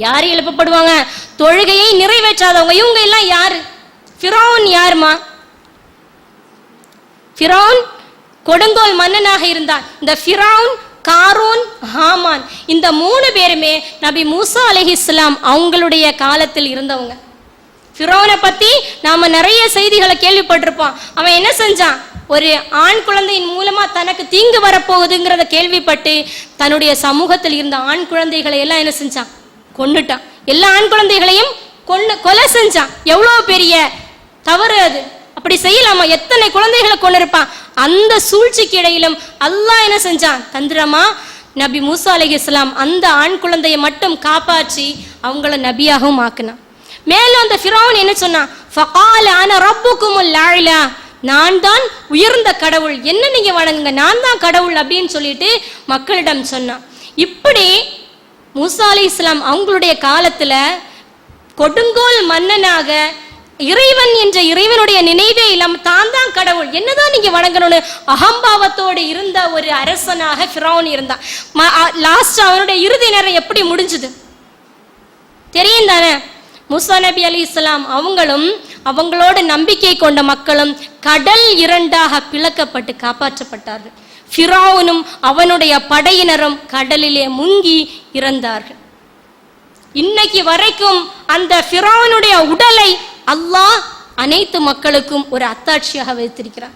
B: யாரு எழுப்பப்படுவாங்க? தொழுகையை நிறைவேற்றாதவங்க. இவங்க எல்லாம் யாரு? ஃபிரௌன் யாருமா? ஃபிரௌன் கொடுங்கோல் மன்னனாக இருந்தான். இந்த ஃபிரௌன், காரூன், ஹாமான் இந்த 3 பேருமே நபி மூசா அலைஹிஸ்ஸலாம் அவங்களுடைய காலத்தில் இருந்தவங்க. ஃபிரௌனை பத்தி நாம நிறைய செய்திகளை கேள்விப்பட்டிருப்போம். அவன் என்ன செஞ்சான்? ஒரு ஆண் குழந்தையின் மூலமா தனக்கு தீங்கு வரப்போகுதுங்கிறத கேள்விப்பட்டு தன்னுடைய சமூகத்தில் இருந்த ஆண் குழந்தைகளை எல்லாம் என்ன செஞ்சான்? கொன்னுட்டான். எல்லா ஆண் குழந்தைகளையும் கொலை செஞ்சான். எவ்வளவு பெரிய தவறு அது! அப்படி செய்யலாமா? எத்தனை குழந்தைகளை கொண்டிருப்பான். அந்த சூழ்ச்சிக்கு இடையிலும் அல்லாஹ் என்ன செஞ்சான்? தந்திரமா நபி மூசா அலைஹிஸ்ஸலாம் அந்த ஆண் குழந்தையை மட்டும் காப்பாற்றி அவங்கள நபியாகவும் ஆக்கினான். மேலும் அந்த ஃபிரௌன் என்ன சொன்னான்? ஃபகால அன ரப்புக்குமுல் அலா, நான் தான் உயர்ந்த கடவுள், என்ன நீங்க வணங்குங்க, நான் தான் கடவுள் அப்படின்னு சொல்லிட்டு மக்களிடம் சொன்னான். இப்படி மூசா அலைஹிஸ்ஸலாம் அவங்களுடைய காலத்துல கொடுங்கோல் மன்னனாக இறைவன் என்ற இறைவனுடைய நினைவே இல்லாம தான் கடவுள், என்னதான் நீங்க வணங்கணும்னு அகம்பாவத்தோடு இருந்த ஒரு அரசனாக ஃபிரௌன் இருந்தான். லாஸ்ட் அவனுடைய இறுதி நேரம் எப்படி முடிஞ்சது தெரியும் தானே? மூசா நபி அலைஹிஸ்ஸலாம் அவங்களும் அவங்களோட நம்பிக்கை கொண்ட மக்களும் கடல் 2ஆக பிளக்கப்பட்டு காப்பாற்றப்பட்டார்கள். ஃபிரௌனும் அவனுடைய படையினரும் கடலிலே முங்கி இறந்தார்கள். இன்னைக்கு வரைக்கும் அந்த ஃபிரௌனுடைய உடலை அல்லாஹ் அனைத்து மக்களுக்கும் ஒரு அத்தாட்சியாக வைத்திருக்கிறார்.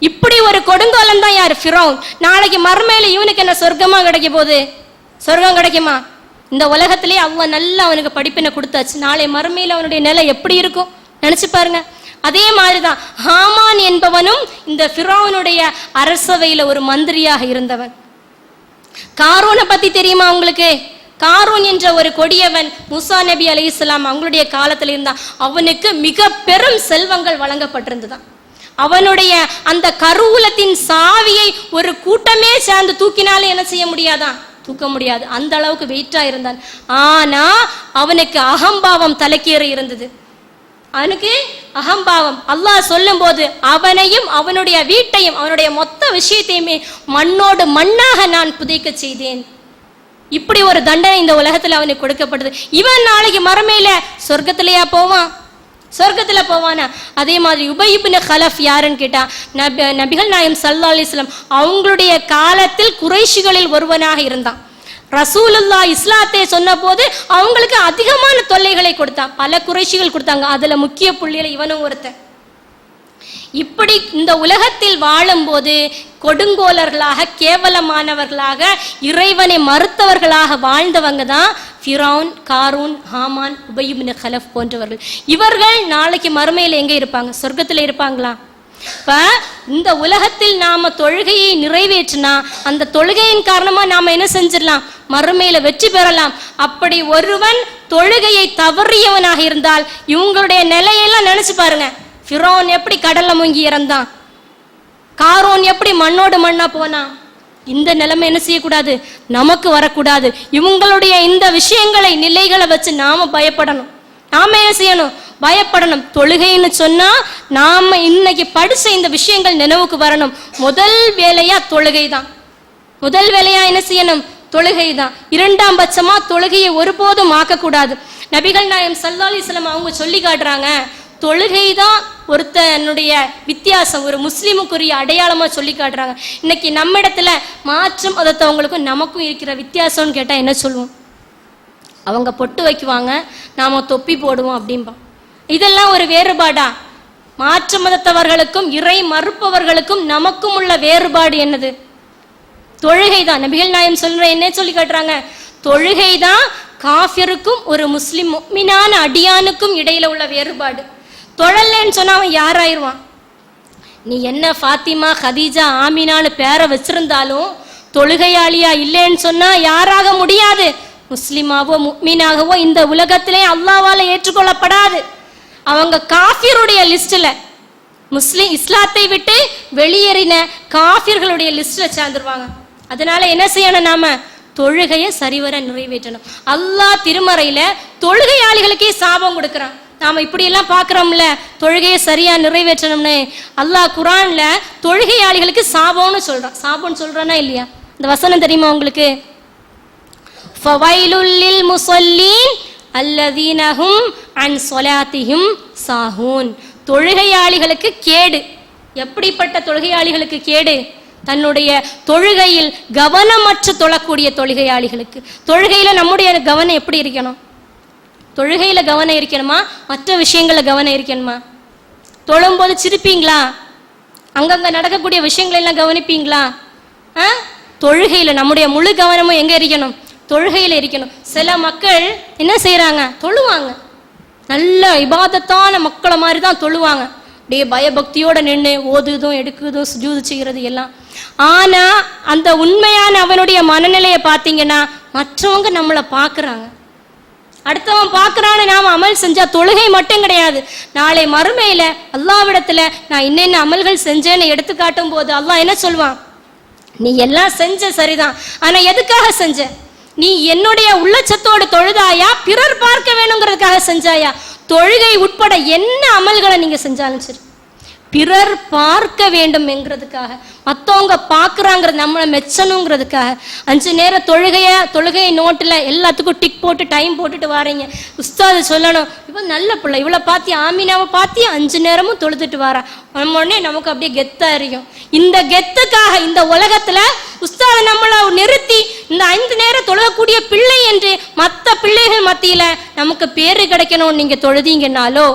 B: இப்படி ஒரு கொடுங்கோலன் தான் யார்? ஃபிரௌன். நாளைக்கு மறுமையில இவனுக்கு என்ன சொர்க்கமா கிடைக்க போகுது? சொர்க்கம் கிடைக்குமா? இந்த உலகத்திலே அல்லாஹ் நல்லா அவனுக்கு படிப்பினை கொடுத்தாச்சு. நாளை மறுமையில அவனுடைய நிலை எப்படி இருக்கும் நினைச்சு பாருங்க. அதே மாதிரிதான் ஹாமான் என்பவனும் இந்த ஃபிரௌனுடைய அரசவையில ஒரு மந்திரியாக இருந்தவன். காரூனை பத்தி தெரியுமா உங்களுக்கு? காரூன் என்ற ஒரு கொடியவன் மூசா நபி அலைஹிஸ்ஸலாம் அவங்களுடைய காலத்தில் இருந்தான். அவனுக்கு மிக பெரும் செல்வங்கள் வழங்கப்பட்டிருந்ததான். அவனுடைய அந்த கருவூலத்தின் சாவியை ஒரு கூட்டமே சேர்ந்து தூக்கினாலும் என்ன செய்ய முடியாதான்? தூக்க முடியாது. அந்த அளவுக்கு வெயிட்டா இருந்தான். ஆனா அவனுக்கு அகம்பாவம் தலைக்கேறி இருந்தது. அவனுக்கு அகம்பாவம். அல்லாஹ் சொல்லும் போது அவனையும் அவனுடைய வீட்டையும் அவனுடைய மொத்த விஷயத்தையுமே மண்ணோடு மண்ணாக நான் புதைக்க செய்தேன். இப்படி ஒரு தண்டனை இந்த உலகத்துல அவனுக்கு கொடுக்கப்பட்டது. இவன் நாளைக்கு மறுமையில சொர்க்கத்திலேயா போவான்? சொர்க்கத்துல போவானா? அதே மாதிரி உபய் இப்னு கலஃப் யாருன்னு கேட்டா நபிகள் நாயகம் ஸல்லல்லாஹு அலைஹி வஸல்லம் அவங்களுடைய காலத்தில் குறைஷிகளில் ஒருவனாக இருந்தான். ரசூலுல்லாஹ் இஸ்லாத்தை சொன்ன போது அவங்களுக்கு அதிகமான தொல்லைகளை கொடுத்தான். பல குறைஷிகள் கொடுத்தாங்க. அதுல முக்கிய புள்ளியில இவனும் ஒருத்தன். இப்படி இந்த உலகத்தில் வாழும்போது கொடுங்கோலர்களாக, கேவலமானவர்களாக, இறைவனை மறுத்தவர்களாக வாழ்ந்தவங்க தான் ஃபிரௌன், காரூன், ஹாமான், உபய் இப்னு கலஃப் போன்றவர்கள். இவர்கள் நாளைக்கு மறுமையில் எங்க இருப்பாங்க? சொர்க்கத்தில் இருப்பாங்களா? இப்ப இந்த உலகத்தில் நாம தொழுகையை நிறைவேற்றினா அந்த தொழுகையின் காரணமா நாம என்ன செஞ்சிடலாம்? மறுமையில வெற்றி பெறலாம். அப்படி ஒருவன் தொழுகையை தவறியவனாக இருந்தால் இவங்களுடைய நிலையெல்லாம் நினைச்சு பாருங்க. ஃபிரௌன் எப்படி கடல்ல முங்கி இறந்தான், காரோன் எப்படி மண்ணோடு மண்ணா போனான். இந்த நிலைமை என்ன செய்யக்கூடாது? நமக்கு வரக்கூடாது. இவங்களுடைய இந்த விஷயங்களை, நிலைகளை வச்சு நாம பயப்படணும். நாம என்ன செய்யணும்? பயப்படணும். தொழுகைன்னு சொன்னா நாம இன்னைக்கு படிச்ச இந்த விஷயங்கள் நினைவுக்கு வரணும். முதல் வேலையா தொழுகை தான். முதல் வேலையா என்ன செய்யணும்? தொழுகை தான். இரண்டாம் பட்சமா தொழுகையை ஒருபோதும் ஆக்கக்கூடாது. நபிகள் நாயகம் ஸல்லல்லாஹு அலைஹி வஸல்லம் அவங்க சொல்லி காட்டுறாங்க, தொழுகை தான் ஒருத்தனுடைய வித்தியாசம், ஒரு முஸ்லீமுக்குரிய அடையாளமா சொல்லி காட்டுறாங்க. இன்னைக்கு நம்ம இடத்துல மாற்று மதத்தவங்களுக்கும் நமக்கும் இருக்கிற வித்தியாசம்னு கேட்டா என்ன சொல்லுவோம்? அவங்க பொட்டு வைக்குவாங்க, நாம தொப்பி போடுவோம் அப்படின்போம். இதெல்லாம் ஒரு வேறுபாடா? மாற்று மதத்தவர்களுக்கும் இறை மறுப்பவர்களுக்கும் நமக்கும் உள்ள வேறுபாடு என்னது? தொழுகை தான். நபிகள் நாயகம் சொல்ற என்ன சொல்லி காட்டுறாங்க? தொழுகை தான் காஃபிருக்கும் ஒரு முஸ்லிம் முஃமினான அடியானுக்கும் இடையில உள்ள வேறுபாடு. தொழலன்னு சொன்னா அவன் யாராயிருவான்? நீ என்ன ஃபாத்திமா, கதீஜா, ஆமினான்னு பேரை வச்சிருந்தாலும் தொழுகையாளியா இல்லைன்னு சொன்னா யாராக முடியாது. முஸ்லிமாவோ முஃமினாகவோ இந்த உலகத்திலே அல்லாஹ்வால ஏற்றுக்கொள்ளப்படாது. அவங்க காஃபிருடைய லிஸ்ட்ல, முஸ்லிம் இஸ்லாத்தை விட்டு வெளியேறின காஃபிர்களுடைய லிஸ்ட்ல சேர்ந்துருவாங்க. அதனால என்ன செய்யணும்? நாம தொழுகையை சரிவர நிறைவேற்றணும். அல்லாஹ் திருமறையில தொழுகையாளிகளுக்கே சாபம் கொடுக்கிறான். நாம இப்படி எல்லாம் பாக்குறோம்ல, தொழுகையை சரியா நிறைவேற்றணும்னு. அல்லாஹ் குர்ஆன்ல தொழுகையாளிகளுக்கு சாபம்னு சொல்றான். சாபம்னு சொல்றானா இல்லையா? இந்த வசனம் தெரியுமா உங்களுக்கு? ஃபவைலுல் லில் முஸல்லீன் அல்லதீன ஹும் அன் ஸலாத்திஹிம் சாஹூன். தொழுகையாளிகளுக்கு கேடு. எப்படிப்பட்ட தொழுகையாளிகளுக்கு கேடு? தன்னுடைய தொழுகையில் கவனமற்று தொழக்கூடிய தொழுகையாளிகளுக்கு. தொழுகையில நம்முடைய கவனம் எப்படி இருக்கணும்? தொழுகையில கவனம் இருக்கணுமா? மற்ற விஷயங்கள கவனம் இருக்கணுமா? தொழும்போது சிரிப்பீங்களா? அங்கங்க நடக்கக்கூடிய விஷயங்களை எல்லாம் கவனிப்பீங்களா? தொழுகையில நம்முடைய முழு கவனமும் எங்க இருக்கணும்? தொழுகையில இருக்கணும். சில மக்கள் என்ன செய்யறாங்க? தொழுவாங்க, நல்ல இபாதத்தான மக்களை மாதிரி தான் தொழுவாங்க. அப்படியே பயபக்தியோட நின்று ஓதுதும் எடுக்குதும் சுஜூது செய்கிறது எல்லாம். ஆனா அந்த உண்மையான அவனுடைய மனநிலையை பார்த்தீங்கன்னா மற்றவங்க நம்மளை பார்க்குறாங்க, அடுத்தவன் பார்க்குறான்னு நாம் அமல் செஞ்சா தொழுகை மட்டும் கிடையாது. நாளை மறுமையில அல்லாஹ்விடத்துல நான் இன்னென்ன அமல்கள் செஞ்சேன்னு எடுத்து காட்டும் போது அல்லாஹ் என்ன சொல்வான்? நீ எல்லாம் செஞ்ச சரிதான், ஆனா எதுக்காக செஞ்ச? நீ என்னுடைய உள்ளச்சத்தோடு தொழுதாயா, பிறர் பார்க்க வேணுங்கிறதுக்காக செஞ்சாயா? தொழுகை உட்பட என்ன அமல்களை நீங்க செஞ்சாலும் சரி, பிறர் பார்க்க வேண்டும் என்கிறதுக்காக, மற்றவங்க பார்க்குறாங்கிறது நம்மளை மெச்சணுங்கிறதுக்காக 5 நேரம் தொழுகை நோட்டில் எல்லாத்துக்கும் டிக் போட்டு டைம் போட்டுட்டு வாரீங்க. உஸ்தாது சொல்லணும், இவ நல்ல பிள்ளை, இவளை பார்த்தி, ஆமினாவை பார்த்தி 5 நேரமும் தொழுதுட்டு வாரா. உடனே நமக்கு அப்படியே கெத்தா இருக்கும். இந்த கெத்துக்காக இந்த உலகத்துல உஸ்தாது நம்மளை நிறுத்தி இந்த 5 நேரம் தொழக்கூடிய பிள்ளை என்று மற்ற பிள்ளைகள் மத்தியில நமக்கு பேரு கிடைக்கணும் நீங்க தொழுதீங்கன்னாலோ,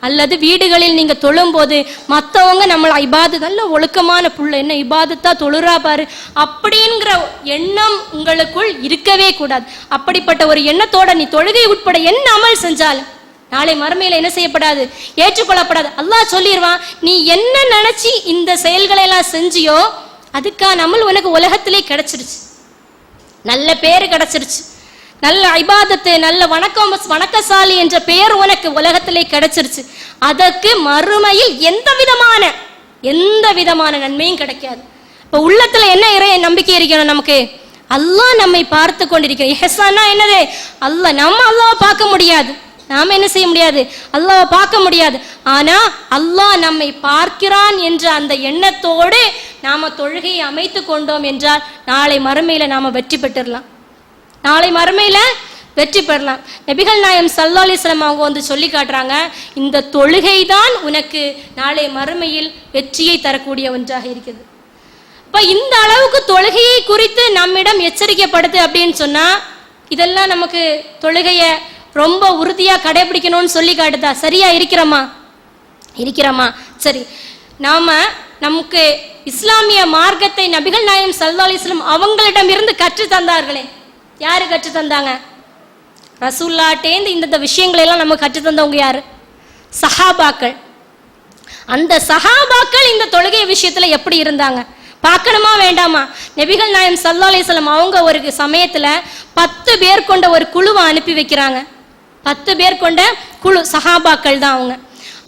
B: அல்லது வீடுகளில் நீங்க தொழும்போது மற்றவங்க நம்மளை இபாது, நல்ல ஒழுக்கமான புள்ள, என்ன இபாதத்தா தொழுறா பாரு அப்படிங்கிற எண்ணம் உங்களுக்குள் இருக்கவே கூடாது. அப்படிப்பட்ட ஒரு எண்ணத்தோட நீ தொழுகை உட்பட என்ன அமல் செஞ்சாலும் நாளை மறுமையில என்ன செய்யப்படாது? ஏற்றுக்கொள்ளப்படாது. அல்லாஹ் சொல்லிடுவான், நீ என்ன நினைச்சு இந்த செயல்களை எல்லாம் செஞ்சியோ அதுக்கான அமல் உனக்கு உலகத்திலே கிடைச்சிருச்சு, நல்ல பேரு கிடைச்சிருச்சு, நல்ல இபாதத்து, நல்ல வணக்கசாலி என்ற பெயர் உனக்கு உலகத்திலே கிடைச்சிருச்சு. அதற்கு மறுமையில் எந்த விதமான நன்மையும் கிடைக்காது. இப்ப உள்ளத்துல என்ன நம்பிக்கை இருக்கணும் நமக்கு? அல்லாஹ் நம்மை பார்த்து கொண்டிருக்கிறோம். இஹ்சான்னா என்னது? அல்லாஹ்வை பார்க்க முடியாது, நாம என்ன செய்ய முடியாது? அல்லாஹ்வை பார்க்க முடியாது. ஆனா அல்லாஹ் நம்மை பார்க்கிறான் என்ற அந்த எண்ணத்தோடு நாம தொழுகையை அமைத்து கொண்டோம் என்றால் நாளை மறுமையில நாம வெற்றி பெற்றலாம். நாளை மறுமையில வெற்றி பெறலாம். நபிகள் நாயகம் ஸல்லல்லாஹு அலைஹி வஸல்லம் அவங்க வந்து சொல்லி காட்டுறாங்க, இந்த தொழுகை தான் உனக்கு நாளை மறுமையில் வெற்றியை தரக்கூடிய ஒன்றாக இருக்குது. இப்ப இந்த அளவுக்கு தொழுகையை குறித்து நம்மிடம் எச்சரிக்கப்படுது அப்படின்னு சொன்னா, இதெல்லாம் நமக்கு தொழுகைய ரொம்ப உறுதியா கடைபிடிக்கணும்னு சொல்லி காட்டுதா? சரியா இருக்கிறோமா? சரி, நமக்கு இஸ்லாமிய மார்க்கத்தை நபிகள் நாயகம் ஸல்லல்லாஹு அலைஹி வஸல்லம் அவங்களிடம் இருந்து கற்று தந்தார்களே. யாரு கற்று தந்தாங்க? ரசூலுல்லாஹ்ட்டேந்து இந்த விஷயங்களை எல்லாம் நமக்கு கற்று தந்தவங்க யாரு? சஹாபாக்கள். அந்த சஹாபாக்கள் இந்த தொழுகை விஷயத்துல எப்படி இருந்தாங்க பார்க்கணுமா வேண்டாமா? நபிகள் நாயகம் ஸல்லல்லாஹு அலைஹி வஸல்லம் அவங்க ஒரு சமயத்துல 10 பேர் கொண்ட ஒரு குழுவை அனுப்பி வைக்கிறாங்க. 10 பேர் கொண்ட குழு சஹாபாக்கள் தான்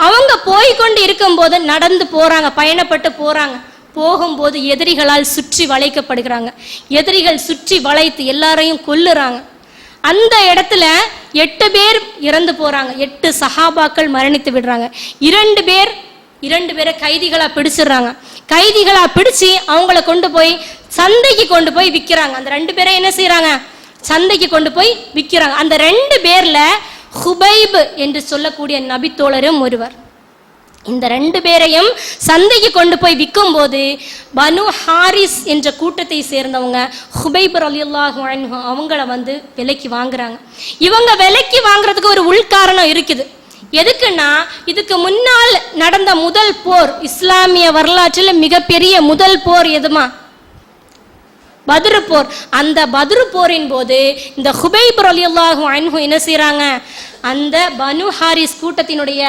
B: அவங்க போய்கொண்டு இருக்கும்போது நடந்து போறாங்க, பயணப்பட்டு போறாங்க. போகும்போது எதிரிகளால் சுற்றி வளைக்கப்படுகிறாங்க. எதிரிகள் சுற்றி வளைத்து எல்லாரையும் கொல்லுறாங்க. அந்த இடத்துல 8 பேர் இறந்து போறாங்க. 8 சஹாபாக்கள் மரணித்து விடுறாங்க. 2 பேரை கைதிகளா பிடிச்சிடுறாங்க. கைதிகளா பிடிச்சு அவங்கள கொண்டு போய் சந்தைக்கு கொண்டு போய் விற்கிறாங்க. அந்த 2 பேரை என்ன செய்யறாங்க? சந்தைக்கு கொண்டு போய் விற்கிறாங்க. அந்த 2 பேர்ல ஹுபைப் என்று சொல்லக்கூடிய நபித்தோழரும் ஒருவர். இந்த 2 பேரையும் சந்தைக்கு கொண்டு போய் விற்கும் போது பனு ஹாரிஸ் என்ற கூட்டத்தை சேர்ந்தவங்க ஹுபைப் ரலியல்லாஹு அன்ஹு அவங்கள விலைக்கு வாங்குறாங்க. இவங்க விலைக்கு வாங்குறதுக்கு ஒரு உள்காரணம் இருக்குது. எதுக்குன்னா, இதுக்கு முன்னால் நடந்த முதல் போர், இஸ்லாமிய வரலாற்றில் மிகப்பெரிய முதல் போர் எதுமா? பத்ரு போர். அந்த பத்ரு போரின் போது இந்த ஹுபைப் ரலியல்லாஹு அன்ஹு என்ன செய்யறாங்க? அந்த பனு ஹாரிஸ் கூட்டத்தினுடைய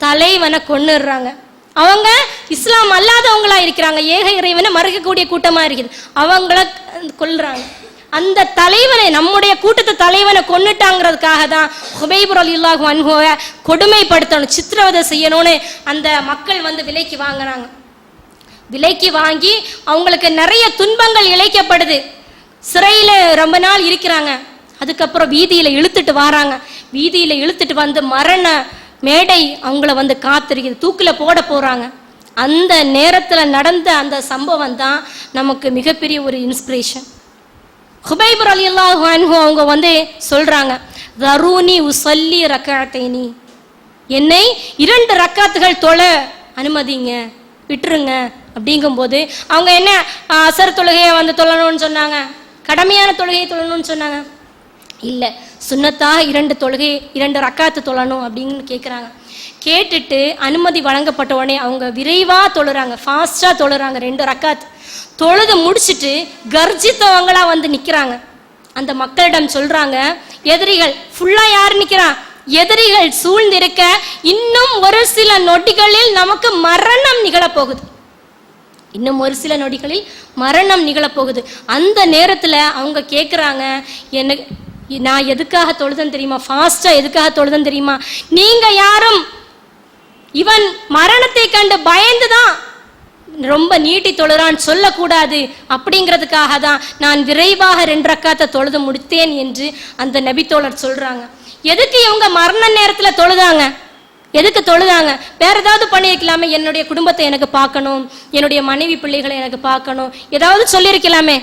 B: தலைவனை கொன்னுடுறாங்க. அவங்க இஸ்லாம் அல்லாதவங்களா இருக்கிறாங்க, ஏக இறைவனை மறுக்கக்கூடிய கூட்டமா இருக்குது. அவங்கள கொல்றாங்க. அந்த தலைவனை, நம்முடைய கூட்டத்தை தலைவனை கொன்னுட்டாங்கிறதுக்காக தான் ஹுபைப் ரலியல்லாஹு அன்ஹுவை கொடுமைப்படுத்தணும், சித்திரவதை செய்யணும்னு அந்த மக்கள் விலைக்கு வாங்குறாங்க. விலைக்கு வாங்கி அவங்களுக்கு நிறைய துன்பங்கள் இழைக்கப்படுது. சிறையில ரொம்ப நாள் இருக்கிறாங்க. அதுக்கப்புறம் வீதியில இழுத்துட்டு வராங்க. வீதியில இழுத்துட்டு மரண மேடை அவங்கள காத்திருக்குது, தூக்கில போட போறாங்க. அந்த நேரத்துல நடந்த அந்த சம்பவம் தான் நமக்கு மிகப்பெரிய ஒரு இன்ஸ்பிரேஷன். ஹுபைப் ரலியல்லாஹு அன்ஹு அவங்க சொல்றாங்க, தரூனி உஸல்லி ரக்அத்தைனி, என்னை 2 ரக்காத்துகள் தொழ அனுமதிங்க, விட்டுருங்க அப்படிங்கும்போது அவங்க என்ன அசர் தொழுகையை தொழணும்னு சொன்னாங்க? கடமையான தொழுகையை தொழணும்னு சொன்னாங்க? இல்லை, சுன்னத்தாக 2 ரக்காத்து தொழணும் அப்படின்னு கேட்குறாங்க. கேட்டுட்டு அனுமதி வழங்கப்பட்ட உடனே அவங்க விரைவாக தொழுறாங்க, ஃபாஸ்டாக தொழுறாங்க. 2 ரக்காத்து தொழுது முடிச்சுட்டு கர்ஜித்தவங்களா நிற்கிறாங்க. அந்த மக்களிடம் சொல்றாங்க, எதிரிகள் ஃபுல்லா யார் நிற்கிறா? எதிரிகள் சூழ்ந்திருக்க இன்னும் ஒரு சில நொடிகளில் நமக்கு மரணம் நிகழப்போகுது. இன்னும் ஒரு சில நொடிகளில் மரணம் நிகழப்போகுது. அந்த நேரத்தில் அவங்க கேட்குறாங்க, நான் எதுக்காக தொழுதன் தெரியுமா? ஃபாஸ்டா எதுக்காக தொழுதன் தெரியுமா? நீங்க யாரும் இவன் மரணத்தை கண்டு பயந்துதான் ரொம்ப நீட்டி தொழுறான்னு சொல்லக்கூடாது, அப்படிங்கிறதுக்காக தான் நான் விரைவாக 2 ரக்காத்தை தொழுது முடித்தேன் என்று அந்த நபித்தோழர் சொல்றாங்க. எதுக்கு இவங்க மரண நேரத்தில் தொழுதாங்க? எதுக்கு தொழுதாங்க? வேற ஏதாவது பண்ணியிருக்கலாமே, என்னுடைய குடும்பத்தை எனக்கு பார்க்கணும், என்னுடைய மனைவி பிள்ளைகளை எனக்கு பார்க்கணும், ஏதாவது சொல்லியிருக்கலாமே.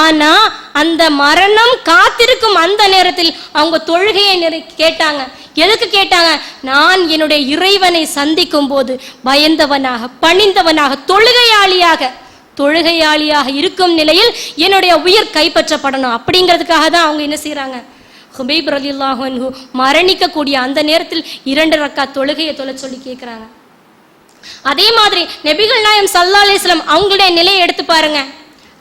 B: ஆனா அந்த மரணம் காத்திருக்கும் அந்த நேரத்தில் அவங்க தொழுகையை கேட்டாங்க. எதுக்கு கேட்டாங்க? நான் என்னுடைய இறைவனை சந்திக்கும் போது பயந்தவனாக, பணிந்தவனாக, தொழுகையாளியாக இருக்கும் நிலையில் என்னுடைய உயிர் கைப்பற்றப்படணும், அப்படிங்கிறதுக்காக தான் அவங்க என்ன செய்யறாங்க? ஹுபைப் ரலியல்லாஹு அன்ஹு மரணிக்கக்கூடிய அந்த நேரத்தில் 2 ரக்காத் தொழுகையை தொழ சொல்லி கேட்கிறாங்க. அதே மாதிரி நபிகள் நாயகம் ஸல்லல்லாஹு அலைஹி வஸல்லம் அவங்களுடைய நிலையை எடுத்து பாருங்க.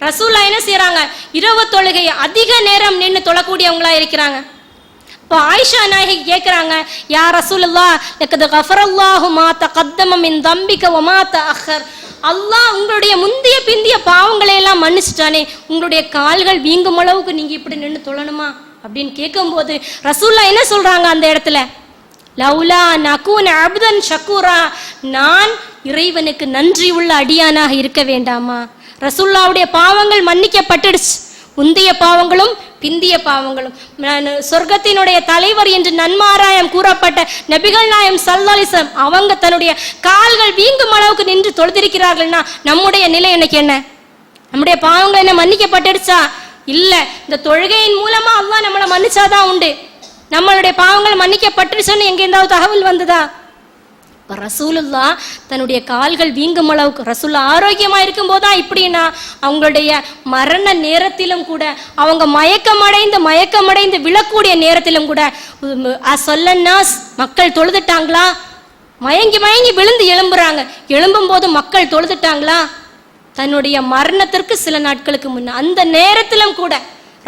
B: ரசூலுல்லாஹ் என்ன செய்யறாங்க? இரவு தொழுகையை அதிக நேரம் நின்று தொழக்கூடியவங்களா இருக்கிறாங்க. இப்போ ஆயிஷா நாயகி கேட்குறாங்க, யா ரசூலுல்லாஹ் லக்கத் கஃபரல்லாஹு மா தகத்தம மின் தம்பிக வ மா தஅக்கர், அல்லாஹ் உங்களுடைய முந்திய பிந்திய பாவங்களை எல்லாம் மன்னிச்சிட்டானே, உங்களுடைய கால்கள் வீங்கும் அளவுக்கு நீங்க இப்படி நின்று தொழணுமா அப்படின்னு கேட்கும்போது ரசூலுல்லாஹ் என்ன சொல்றாங்க அந்த இடத்துல? லவுலா நகூன அப்தன் ஷக்கூரா, நான் இறைவனுக்கு நன்றி உள்ள அடியானாக இருக்க வேண்டாமா? ரசூலுல்லாஹ்வுடைய பாவங்கள் மன்னிக்கப்பட்டுடுச்சு, முந்திய பாவங்களும் பிந்திய பாவங்களும். சொர்க்கத்தினுடைய தலைவர் என்று நன்மாராயம் கூறப்பட்ட நபிகள் நாயகம் ஸல்லல்லாஹு அலைஹி வஸல்லம் அவங்க தன்னுடைய கால்கள் வீங்கும் அளவுக்கு நின்று தொழுதிருக்கிறார்கள்னா நம்முடைய நிலை எனக்கு என்ன? நம்முடைய பாவங்கள் என்ன மன்னிக்கப்பட்டுடுச்சா? இல்ல. இந்த தொழுகையின் மூலமா அல்லாஹ் நம்மளை மன்னிச்சாதான் உண்டு. நம்மளுடைய பாவங்கள் மன்னிக்கப்பட்டுருச்சுன்னு எங்க இருந்தாவது தகவல் வந்ததா? ரசூலுல்லாஹ் தன்னுடைய கால்கள் வீங்கும் அளவுக்கு, ரசூலுல்லாஹ் ஆரோக்கியமா இருக்கும் போதா இப்படின்னா, அவங்களுடைய மரண நேரத்திலும் கூட, அவங்க மயக்கமடைந்து விழக்கூடிய நேரத்திலும் கூட, மக்கள் தொழுதுட்டாங்களா, மயங்கி மயங்கி விழுந்து எழும்புறாங்க. எழும்பும் போது மக்கள் தொழுதுட்டாங்களா? தன்னுடைய மரணத்திற்கு சில நாட்களுக்கு முன்ன அந்த நேரத்திலும் கூட,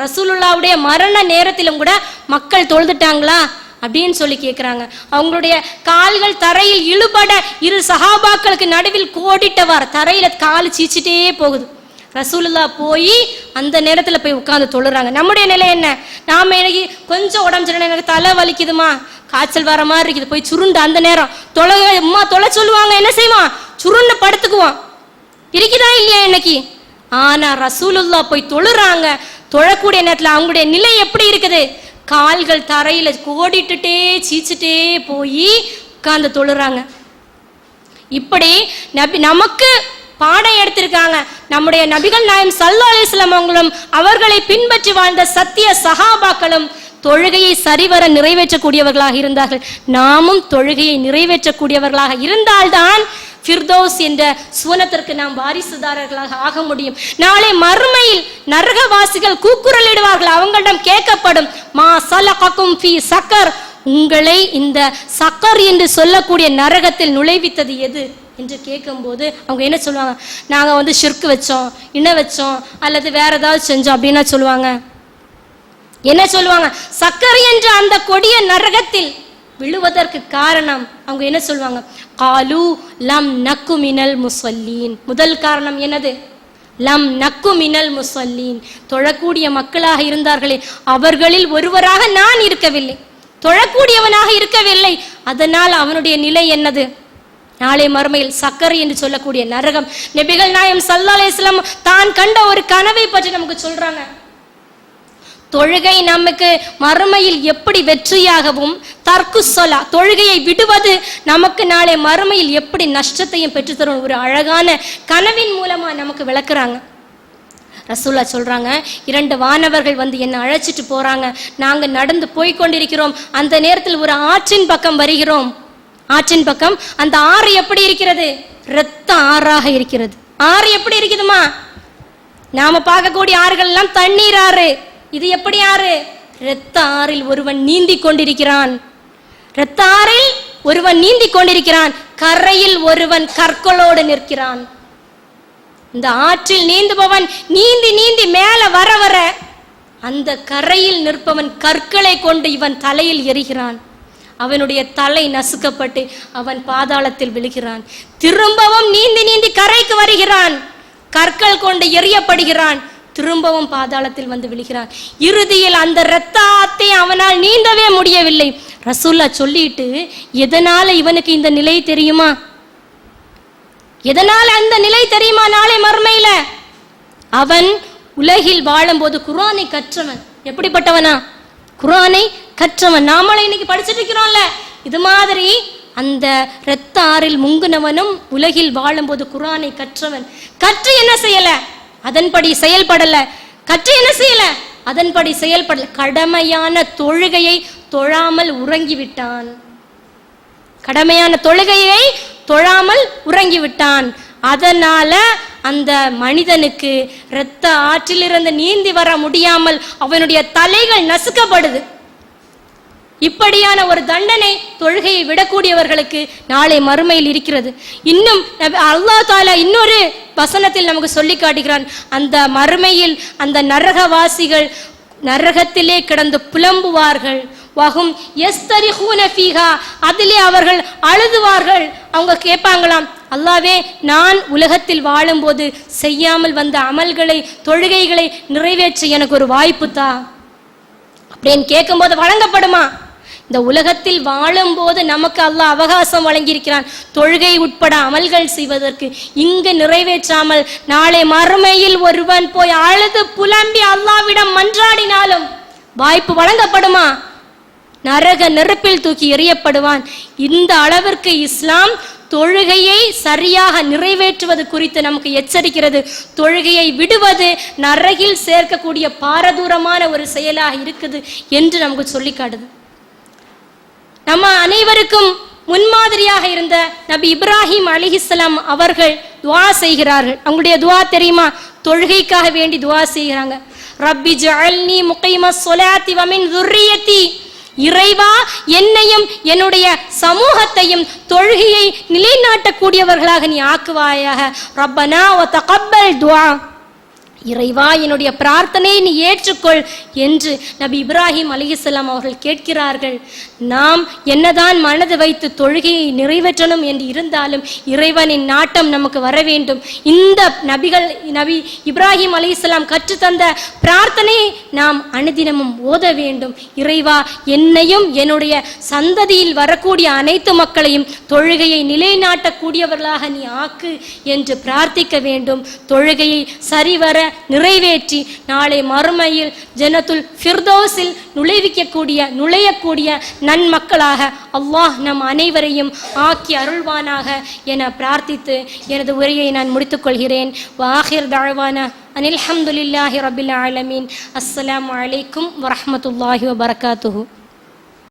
B: ரசூலுல்லாவுடைய மரண நேரத்திலும் கூட மக்கள் தொழுதுட்டாங்களா அப்படின்னு சொல்லி கேட்கிறாங்க. அவங்களுடைய கால்கள் தரையில் இழுபட இரு சஹாபாக்களுக்கு நடுவில் கோடிட்டவார் தரையில கால் சீச்சிட்டே போகுது. ரசூலுல்லா போய் அந்த நேரத்துல போய் உட்கார்ந்து தொழுறாங்க. நம்முடைய நிலை என்ன? நாம எனக்கு கொஞ்சம் உடம்பு சரியில்லை, எனக்கு தலை வலிக்குதுமா, காய்ச்சல் வர மாதிரி இருக்குது, போய் சுருண்டு அந்த நேரம் தொலை சொல்லுவாங்க, என்ன செய்வான்? சுருண்டு படுத்துக்குவான். இருக்குதா இல்லையா இன்னைக்கு? ஆனா ரசூலுல்லா போய் தொழுறாங்க. தொழக்கூடிய நேரத்துல அவங்களுடைய நிலை எப்படி இருக்குது? கால்கள் தரையில கோடிட்டுட்டே சீச்சிட்டே போய் உட்கார்ந்து தொழுறாங்க. இப்படி நமக்கு பாடம் எடுத்திருக்காங்க. நம்முடைய நபிகள் நாயகம் ஸல்லல்லாஹு அலைஹி வஸல்லம் அவங்களும் அவர்களை பின்பற்றி வாழ்ந்த சத்திய சஹாபாக்களும் தொழுகையை சரிவர நிறைவேற்றக்கூடியவர்களாக இருந்தார்கள். நாமும் தொழுகையை நிறைவேற்றக்கூடியவர்களாக இருந்தால்தான் ஃபிர்தௌஸ் என்ற சுவனத்திற்கு நாம் வாரிசுதாரர்களாக ஆக முடியும். நாளை மறுமையில் நரகவாசிகள் கூக்குரலிடுவார்கள். அவங்களிடம் கேட்கப்படும், மா ஸலககும் ஃபீ ஸக்கர், உங்களை இந்த சக்கர் என்று சொல்லக்கூடிய நரகத்தில் நுழைவித்தது எது என்று கேட்கும்போது அவங்க என்ன சொல்லுவாங்க? நாங்கள் ஷிர்க் வச்சோம், இண வச்சோம், அல்லது வேற ஏதாவது செஞ்சோம் அப்படின்னா சொல்லுவாங்க. என்ன சொல்லுவாங்க? சக்கர் என்ற அந்த கொடிய நரகத்தில் விழுவதற்கு காரணம் அவங்க என்ன சொல்லுவாங்க? காலு லம் நக்கு மினல் முஸல்லீன். முதல் காரணம் என்னது? லம் நக்கு மினல் முஸல்லீன். தொழக்கூடிய மக்களாக இருந்தார்களே அவர்களில் ஒருவராக நான் இருக்கவில்லை, தொழக்கூடியவனாக இருக்கவில்லை. அதனால் அவனுடைய நிலை என்னது? நாளை மறுமையில் சக்கரை என்று சொல்லக்கூடிய நரகம். நபிகள் நாயகம் ஸல்லல்லாஹு அலைஹி வஸல்லம் தான் கண்ட ஒரு கனவை பற்றி நமக்கு சொல்றாங்க. தொழுகை நமக்கு மறுமையில் எப்படி வெற்றியாகவும், தர்க்கு ஸலா தொழுகையை விடுவது நமக்கு நாளை மறுமையில் எப்படி நஷ்டத்தையும் பெற்றுத்தரும் ஒரு அழகான கனவின் மூலமா நமக்கு விளக்குறாங்க. ரசூல்லா சொல்றாங்க, 2 வானவர்கள் என்னை அழைச்சிட்டு போறாங்க. நாங்க நடந்து போய்கொண்டிருக்கிறோம். அந்த நேரத்தில் ஒரு ஆற்றின் பக்கம் வருகிறோம். ஆற்றின் பக்கம் அந்த ஆறு எப்படி இருக்கிறது? இரத்த ஆறாக இருக்கிறது. ஆறு எப்படி இருக்குதுமா? நாம பார்க்கக்கூடிய ஆறுகள் எல்லாம் தண்ணீர் ஆறு. இது எப்படி ஆறு? இரத்த ஆறில் ஒருவன் நீந்தி கொண்டிருக்கிறான். இரத்த ஆறில் ஒருவன் நீந்தி கொண்டிருக்கிறான். கரையில் ஒருவன் கற்களோடு நிற்கிறான். இந்த ஆற்றில் நீந்துபவன் நீந்தி நீந்தி மேல வர வர அந்த கரையில் நிற்பவன் கற்களை கொண்டு இவன் தலையில் எறிகிறான். அவனுடைய தலை நசுக்கப்பட்டு அவன் பாதாளத்தில் விழுகிறான். திரும்பவும் நீந்தி நீந்தி கரைக்கு வருகிறான். கற்கள் கொண்டு எறியப்படுகிறான். திரும்பவும் பாதாளத்தில் விழுகிறான். இறுதியில் அந்த இரத்த ஆத்தை அவனால் நீந்தவே முடியவில்லை. ரசூல்லா சொல்லிட்டு, எதனால இவனுக்கு இந்த நிலை தெரியுமா? எதனால அந்த நிலை தெரியுமா? நாளை மறுமையில அவன் உலகில் வாழும்போது குர்ஆனை கற்றவன். எப்படிப்பட்டவனா? குர்ஆனை கற்றவன். நாமளே இன்னைக்கு படிச்சுட்டு இருக்கிறோம்ல, இது மாதிரி அந்த இரத்த ஆறில் முங்குனவனும் உலகில் வாழும்போது குர்ஆனை கற்றவன். கற்று என்ன செய்யல? அதன்படி செயல்படல. கற்று என்ன செய்யல? அதன்படி செயல்படல. கடமையான தொழுகையை தொழாமல் உறங்கிவிட்டான். கடமையான தொழுகையை தொழாமல் உறங்கிவிட்டான். அதனால அந்த மனிதனுக்கு இரத்த ஆற்றிலிருந்து நீந்தி வர முடியாமல் அவனுடைய தலைகள் நசுக்கப்படுது. இப்படியான ஒரு தண்டனை தொழுகையை விடக்கூடியவர்களுக்கு நாளை மறுமையில் இருக்கிறது. இன்னும் அல்லாஹ் தஆலா இன்னொரு வசனத்தில் நமக்கு சொல்லி காட்டுகிறான். அந்த மறுமையில் அந்த நரகவாசிகள் நரகத்திலே கிடந்து புலம்புவார்கள். வஹும் யஸ்தரிஹூன ஃபீஹா, அதிலே அவர்கள் அழுதுவார்கள். அவங்க கேட்பாங்களாம், அல்லாவே, நான் உலகத்தில் வாழும்போது செய்யாமல் வந்த அமல்களை, தொழுகைகளை நிறைவேற்ற எனக்கு ஒரு வாய்ப்பு தா அப்படின்னு கேட்கும்போது வழங்கப்படுமா? இந்த உலகத்தில் வாழும் போது நமக்கு அல்லாஹ் அவகாசம் வழங்கியிருக்கிறான் தொழுகை உட்பட அமல்கள் செய்வதற்கு. இங்கு நிறைவேற்றாமல் நாளை மறுமையில் ஒருவன் போய் அழுது புலம்பி அல்லாஹ்விடம் மன்றாடினாலும் வாய்ப்பு வழங்கப்படுமா? நரக நெருப்பில் தூக்கி எறியப்படுவான். இந்த அளவிற்கு இஸ்லாம் தொழுகையை சரியாக நிறைவேற்றுவது குறித்து நமக்கு எச்சரிக்கிறது. தொழுகையை விடுவது நரகில் சேர்க்கக்கூடிய பாரதூரமான ஒரு செயலாக இருக்குது என்று நமக்கு சொல்லி காட்டுது. நம்ம அனைவருக்கும் முன்மாதிரியாக இருந்த நபி இப்ராஹிம் அலைஹிஸ்ஸலாம் அவர்கள் துஆ செய்கிறார்கள். அவங்களுடைய துஆ தெரியுமா? தொழுகைக்காக வேண்டி துஆ செய்கிறாங்க. ரப்பி ஜஅல்னி முகீமஸ் ஸலாத்தி வ மின் ذُرِّيَّتِي, இறைவா என்னையும் என்னுடைய சமூகத்தையும் தொழுகையை நிலைநாட்டக்கூடியவர்களாக நீ ஆக்குவாயாக. ரப்பனா வ தகப்பல் துஆ, இறைவா என்னுடைய பிரார்த்தனையை நீ ஏற்றுக்கொள் என்று நபி இப்ராஹிம் அலைஹிஸ்ஸலாம் அவர்கள் கேட்கிறார்கள். நாம் என்னதான் மனது வைத்து தொழுகையை நிறைவேற்றணும் என்று இருந்தாலும் இறைவனின் நாட்டம் நமக்கு வர வேண்டும். இந்த நபி இப்ராஹிம் அலைஹிஸ்ஸலாம் கற்றுத்தந்த பிரார்த்தனையை நாம் அனுதினமும் ஓத வேண்டும். இறைவா என்னையும் என்னுடைய சந்ததியில் வரக்கூடிய அனைத்து மக்களையும் தொழுகையை நிலைநாட்டக்கூடியவர்களாக நீ ஆக்கு என்று பிரார்த்திக்க வேண்டும். தொழுகையை சரிவர நிறைவேற்றி நாளை மறுமையில் ஜன்னத்துல் ஃபிர்தௌஸில் நுழையக்கூடிய நன்மக்களாக அல்லாஹ் நம் அனைவரையும் ஆக்கி அருள்வானாக என பிரார்த்தித்து எனது உரையை நான் முடித்துக் கொள்கிறேன். வாஹிர் தஅவானா அனில் ஹம்துலில்லாஹி ரப்பில் ஆலமீன். அஸ்ஸலாமு அலைக்கும் வரஹ்மத்துல்லாஹி வபரகாத்துஹு.